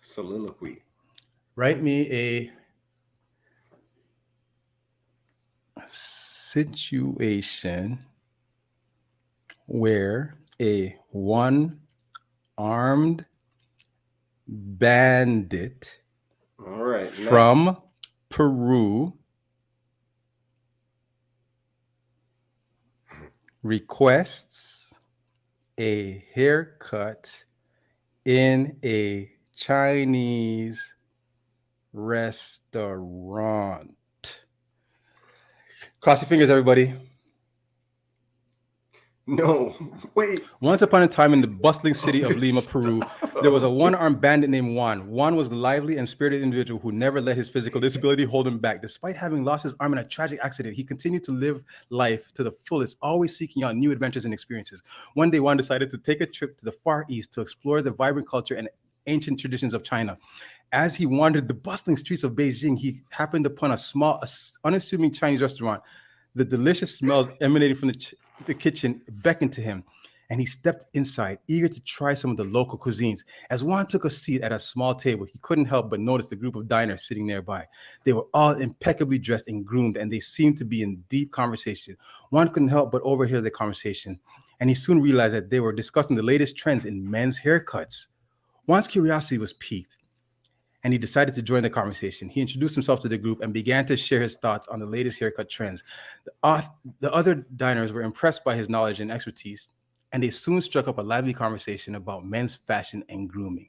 soliloquy. Write me a situation where a one-armed bandit from Peru requests a haircut in a Chinese restaurant. Cross your fingers, everybody. No, wait. Once upon a time in the bustling city of Lima, Peru, there was a one-armed bandit named Juan. Juan was a lively and spirited individual who never let his physical disability hold him back. Despite having lost his arm in a tragic accident, he continued to live life to the fullest, always seeking out new adventures and experiences. One day, Juan decided to take a trip to the Far East to explore the vibrant culture and ancient traditions of China. As he wandered the bustling streets of Beijing, he happened upon a small, unassuming Chinese restaurant. The delicious smells emanating from the kitchen beckoned to him, and he stepped inside, eager to try some of the local cuisines. As Juan took a seat at a small table, he couldn't help but notice the group of diners sitting nearby. They were all impeccably dressed and groomed, and they seemed to be in deep conversation. Juan couldn't help but overhear the conversation, and he soon realized that they were discussing the latest trends in men's haircuts. Juan's curiosity was piqued, and he decided to join the conversation. He introduced himself to the group and began to share his thoughts on the latest haircut trends. The other diners were impressed by his knowledge and expertise, and they soon struck up a lively conversation about men's fashion and grooming.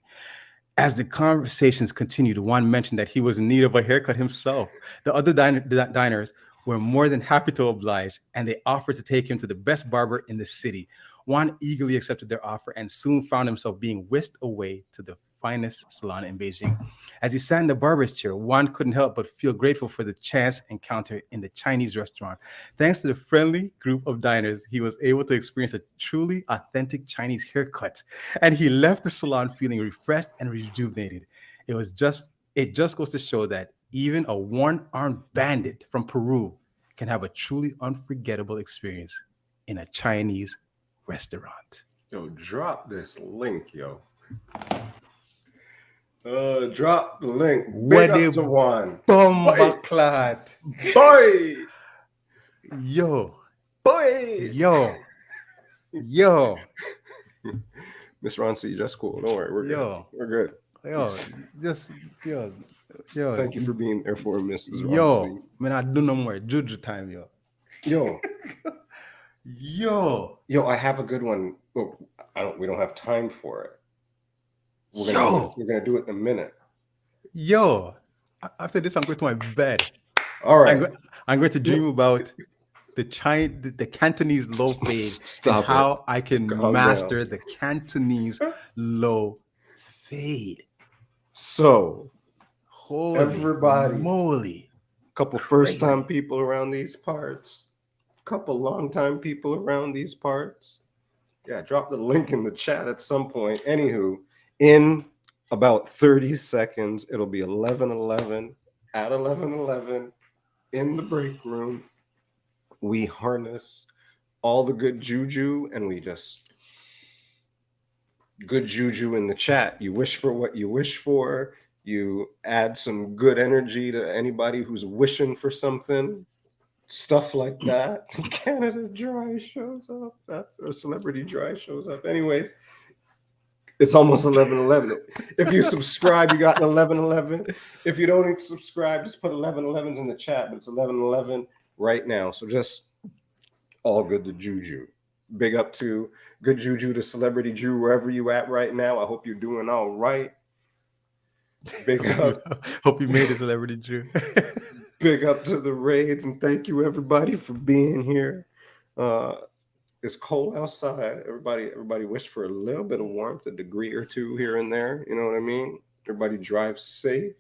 As the conversations continued, Juan mentioned that he was in need of a haircut himself. The other diners were more than happy to oblige, and they offered to take him to the best barber in the city. Juan eagerly accepted their offer and soon found himself being whisked away to the finest salon in Beijing. As he sat in the barber's chair, Juan couldn't help but feel grateful for the chance encounter in the Chinese restaurant. Thanks to the friendly group of diners, he was able to experience a truly authentic Chinese haircut, and he left the salon feeling refreshed and rejuvenated. It just goes to show that even a one-armed bandit from Peru can have a truly unforgettable experience in a Chinese restaurant. Yo, drop this link, yo. Drop the link. Big up to Juan. Bombaclat. Boy. Yo. Boy. Yo. Miss Ronci, just cool. Don't worry. We're good. We're good. Yo. Thank you for being there for Mrs. Ronci. Yo. Man, I do no more juju time, yo. Yo, I have a good one. Well, we don't have time for it. We're gonna do it in a minute. Yo, after this, I'm going to my bed. All right. I'm going to dream about the Cantonese Low Fade and how I can master the Cantonese Low Fade. So, holy everybody, moly, couple first-time people around these parts, couple long-time people around these parts. Yeah, drop the link in the chat at some point. Anywho, in about 30 seconds, it'll be 11:11. At 11:11, in the break room, we harness all the good juju, and we just good juju in the chat. You wish for what you wish for. You add some good energy to anybody who's wishing for something. Stuff like that. Canada Dry shows up. Or Celebrity Dry shows up. Anyways, it's almost 11:11. If you subscribe, you got an 11:11. If you don't subscribe, just put 11:11s in the chat. But it's 11:11 right now. So just all good to Juju. Big up to good Juju to Celebrity Drew, wherever you at right now. I hope you're doing all right. Big up. Hope you made it, Celebrity Drew. Big up to the raids, and thank you everybody for being here. It's cold outside. Everybody wish for a little bit of warmth, a degree or two here and there. You know what I mean? Everybody drive safe.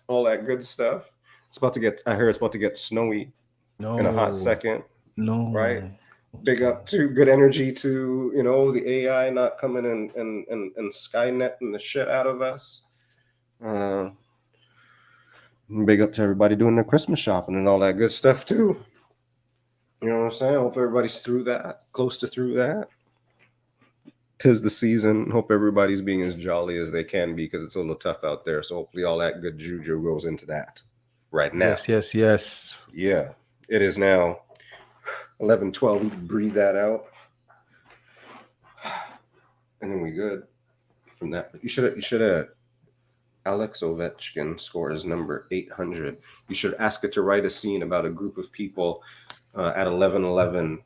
All that good stuff. I hear it's about to get snowy in a hot second. Right? Big up to good energy to, the AI not coming and Skynetting the shit out of us. Big up to everybody doing their Christmas shopping and all that good stuff too. You know what I'm saying? Hope everybody's through that, close to through that. 'Tis the season. Hope everybody's being as jolly as they can be because it's a little tough out there. So hopefully all that good juju goes into that right now. Yes. Yeah, it is now 11:12. We can breathe that out, and then we good from that. You should have. Alex Ovechkin scores number 800. You should ask it to write a scene about a group of people at 11:11,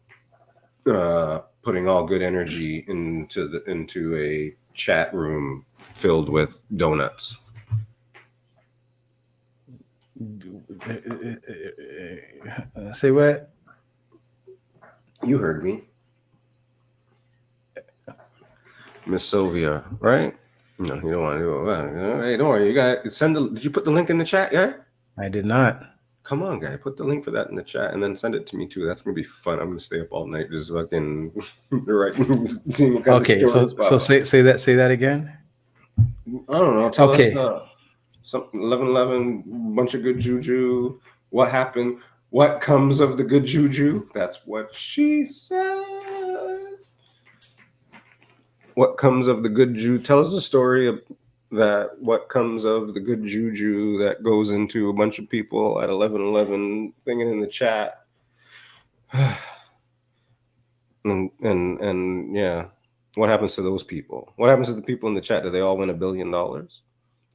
putting all good energy into a chat room filled with donuts. Say what? You heard me. Miss Sylvia, right? No, you don't want to do it. Hey, don't worry. You got send the. Did you put the link in the chat? Yeah. I did not. Come on, guy. Put the link for that in the chat and then send it to me too. That's gonna be fun. I'm gonna stay up all night just fucking seeing what kind Okay, of so stories. say that again. I don't know. Tell Okay. us something 1111, bunch of good juju. What happened? What comes of the good juju? That's what she said. What comes of the good juju? Tell us a story of that. What comes of the good juju that goes into a bunch of people at 1111 thinking in the chat. and yeah, what happens to those people? What happens to the people in the chat? Do they all win $1 billion? Or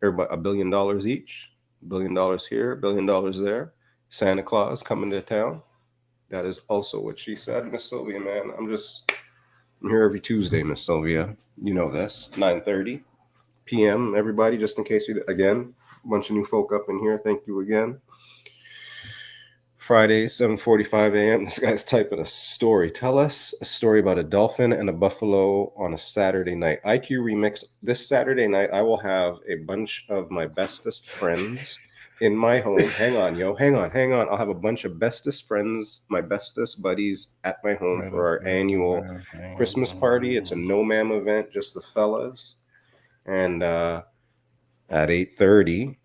$1 billion each? $1 billion here, $1 billion there. Santa Claus coming to town. That is also what she said. Miss Sylvia, man, I'm here every Tuesday, Miss Sylvia. You know this. 9:30 p.m. Everybody, just in case again, a bunch of new folk up in here. Thank you again. Friday, 7:45 a.m. This guy's typing a story. Tell us a story about a dolphin and a buffalo on a Saturday night. IQ Remix. This Saturday night, I will have a bunch of my bestest friends in my home. Hang on, yo. Hang on. I'll have a bunch of bestest friends, my bestest buddies at my home for our annual Christmas party. It's a no-ma'am event, just the fellas. And at 8:30,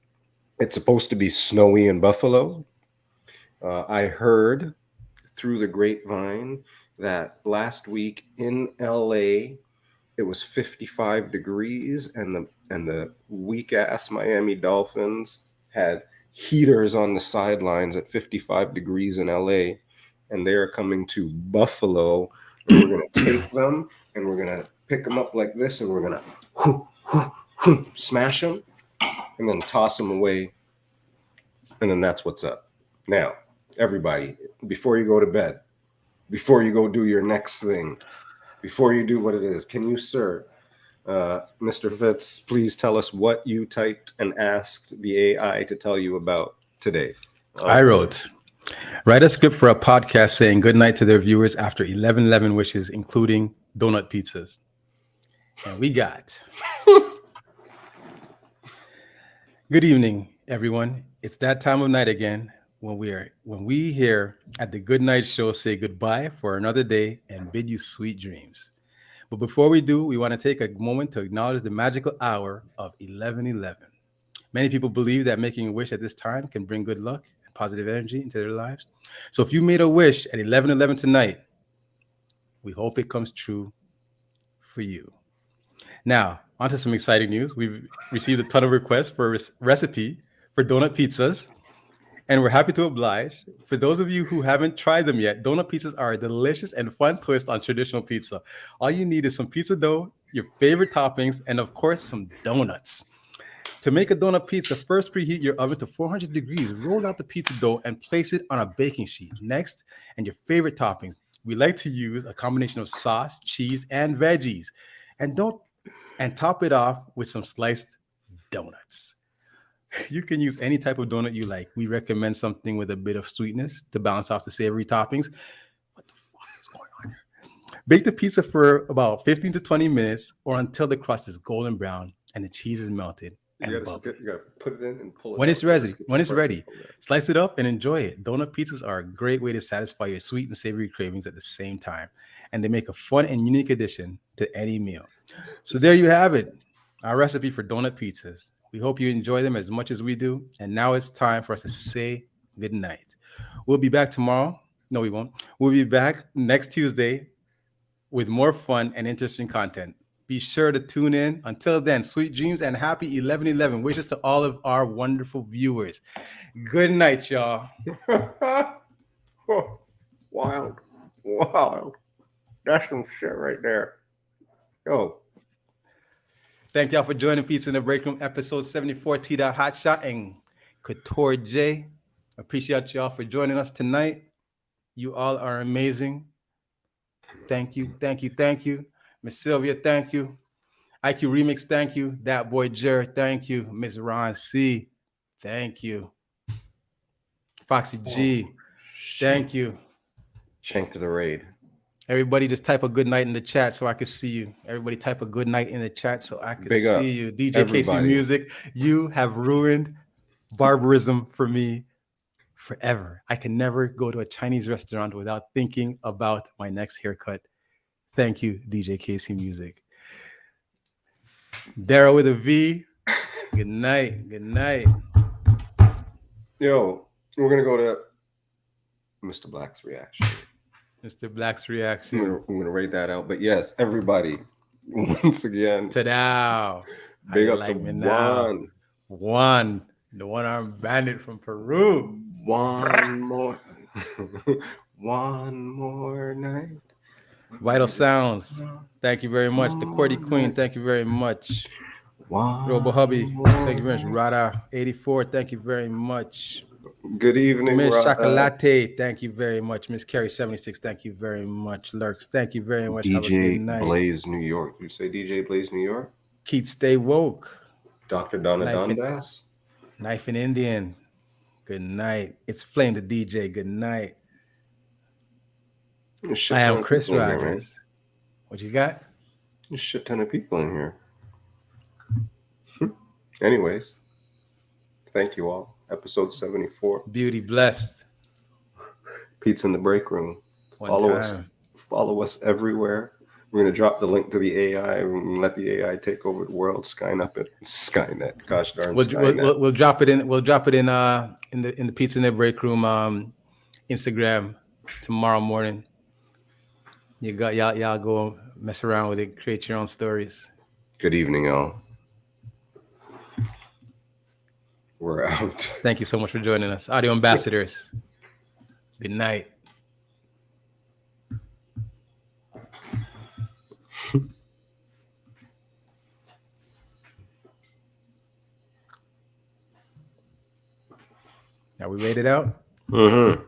it's supposed to be snowy in Buffalo. I heard through the grapevine that last week in LA it was 55 degrees, and the weak ass Miami Dolphins had heaters on the sidelines at 55 degrees in LA, and they are coming to Buffalo, and we're gonna take them and we're gonna pick them up like this, and we're gonna smash them and then toss them away, and then that's what's up. Now, everybody, before you go to bed, before you go do your next thing, before you do what it is, can you, sir, Mr. Fitz, please tell us what you typed and asked the AI to tell you about today? I wrote, write a script for a podcast saying good night to their viewers after 1111 wishes, including donut pizzas. And we got, good evening, everyone. It's that time of night again when we here at the Good Night Show say goodbye for another day and bid you sweet dreams. But before we do, we want to take a moment to acknowledge the magical hour of 1111. Many people believe that making a wish at this time can bring good luck and positive energy into their lives. So if you made a wish at 1111 tonight, we hope it comes true for you. Now, on to some exciting news. We've received a ton of requests for a recipe for donut pizzas, and we're happy to oblige. For those of you who haven't tried them yet, donut pizzas are a delicious and fun twist on traditional pizza. All you need is some pizza dough, your favorite toppings, and of course, some donuts. To make a donut pizza, first preheat your oven to 400 degrees. Roll out the pizza dough and place it on a baking sheet. Next, and your favorite toppings. We like to use a combination of sauce, cheese, and veggies. And top it off with some sliced donuts. You can use any type of donut you like. We recommend something with a bit of sweetness to balance off the savory toppings. What the fuck is going on here? Bake the pizza for about 15 to 20 minutes or until the crust is golden brown and the cheese is melted. You gotta put it in and pull it when out. It's ready, slice it up and enjoy it. Donut pizzas are a great way to satisfy your sweet and savory cravings at the same time, and they make a fun and unique addition to any meal. So there you have it, our recipe for donut pizzas. We hope you enjoy them as much as we do. And now it's time for us to say good night. We'll be back tomorrow. No, we won't. We'll be back next Tuesday with more fun and interesting content. Be sure to tune in. Until then, sweet dreams and happy 11/11. Wishes to all of our wonderful viewers. Good night, y'all. Wild. That's some shit right there. Yo. Thank y'all for joining Pizza in the Break Room, episode 74, TdotHotShot and KUTURE Jay. Appreciate y'all for joining us tonight. You all are amazing. Thank you. Miss Sylvia, thank you. IQ Remix, thank you. That boy Jared, thank you. Miss Ron C, thank you. Foxy G, thank you. Shank to the raid. Everybody just type a good night in the chat so I can see you. Everybody type a good night in the chat so I can Big up, see you. DJ everybody. Casey Music, you have ruined barbarism for me forever. I can never go to a Chinese restaurant without thinking about my next haircut. Thank you, DJ Casey Music. Daryl with a V. Good night. Good night. Yo, we're gonna go to Mr. Black's reaction. Mr. Black's reaction. I'm gonna rate that out. But yes, everybody, once again, Ta-da. big up to Juan, the one-armed bandit from Peru. One more night. Vital Sounds, thank you very much. The Cordy Queen, thank you very much. Robo Hubby, thank you very much. Rada 84, thank you very much. Good evening, Miss Rada. Chocolate, thank you very much. Miss Carrie 76, thank you very much. Lurks, thank you very much. Have a good night. DJ Blaze New York. You say DJ Blaze New York? Keith, stay woke. Dr. Donna Dundas. Knife and Indian. Good night. It's Flame the DJ. Good night. I am Chris Rogers. Here, what you got? There's a shit ton of people in here. Anyways, thank you all. Episode 74. Beauty blessed. Pizza in the break room. Follow us everywhere. We're gonna drop the link to the AI and let the AI take over the world. Skynet. Gosh darn. Skynet. We'll drop it in. We'll drop it in the Pizza in the Break Room Instagram tomorrow morning. You got y'all go mess around with it. Create your own stories. Good evening, y'all. We're out. Thank you so much for joining us. Audio ambassadors. Good night. Now we made it out? Mm-hmm.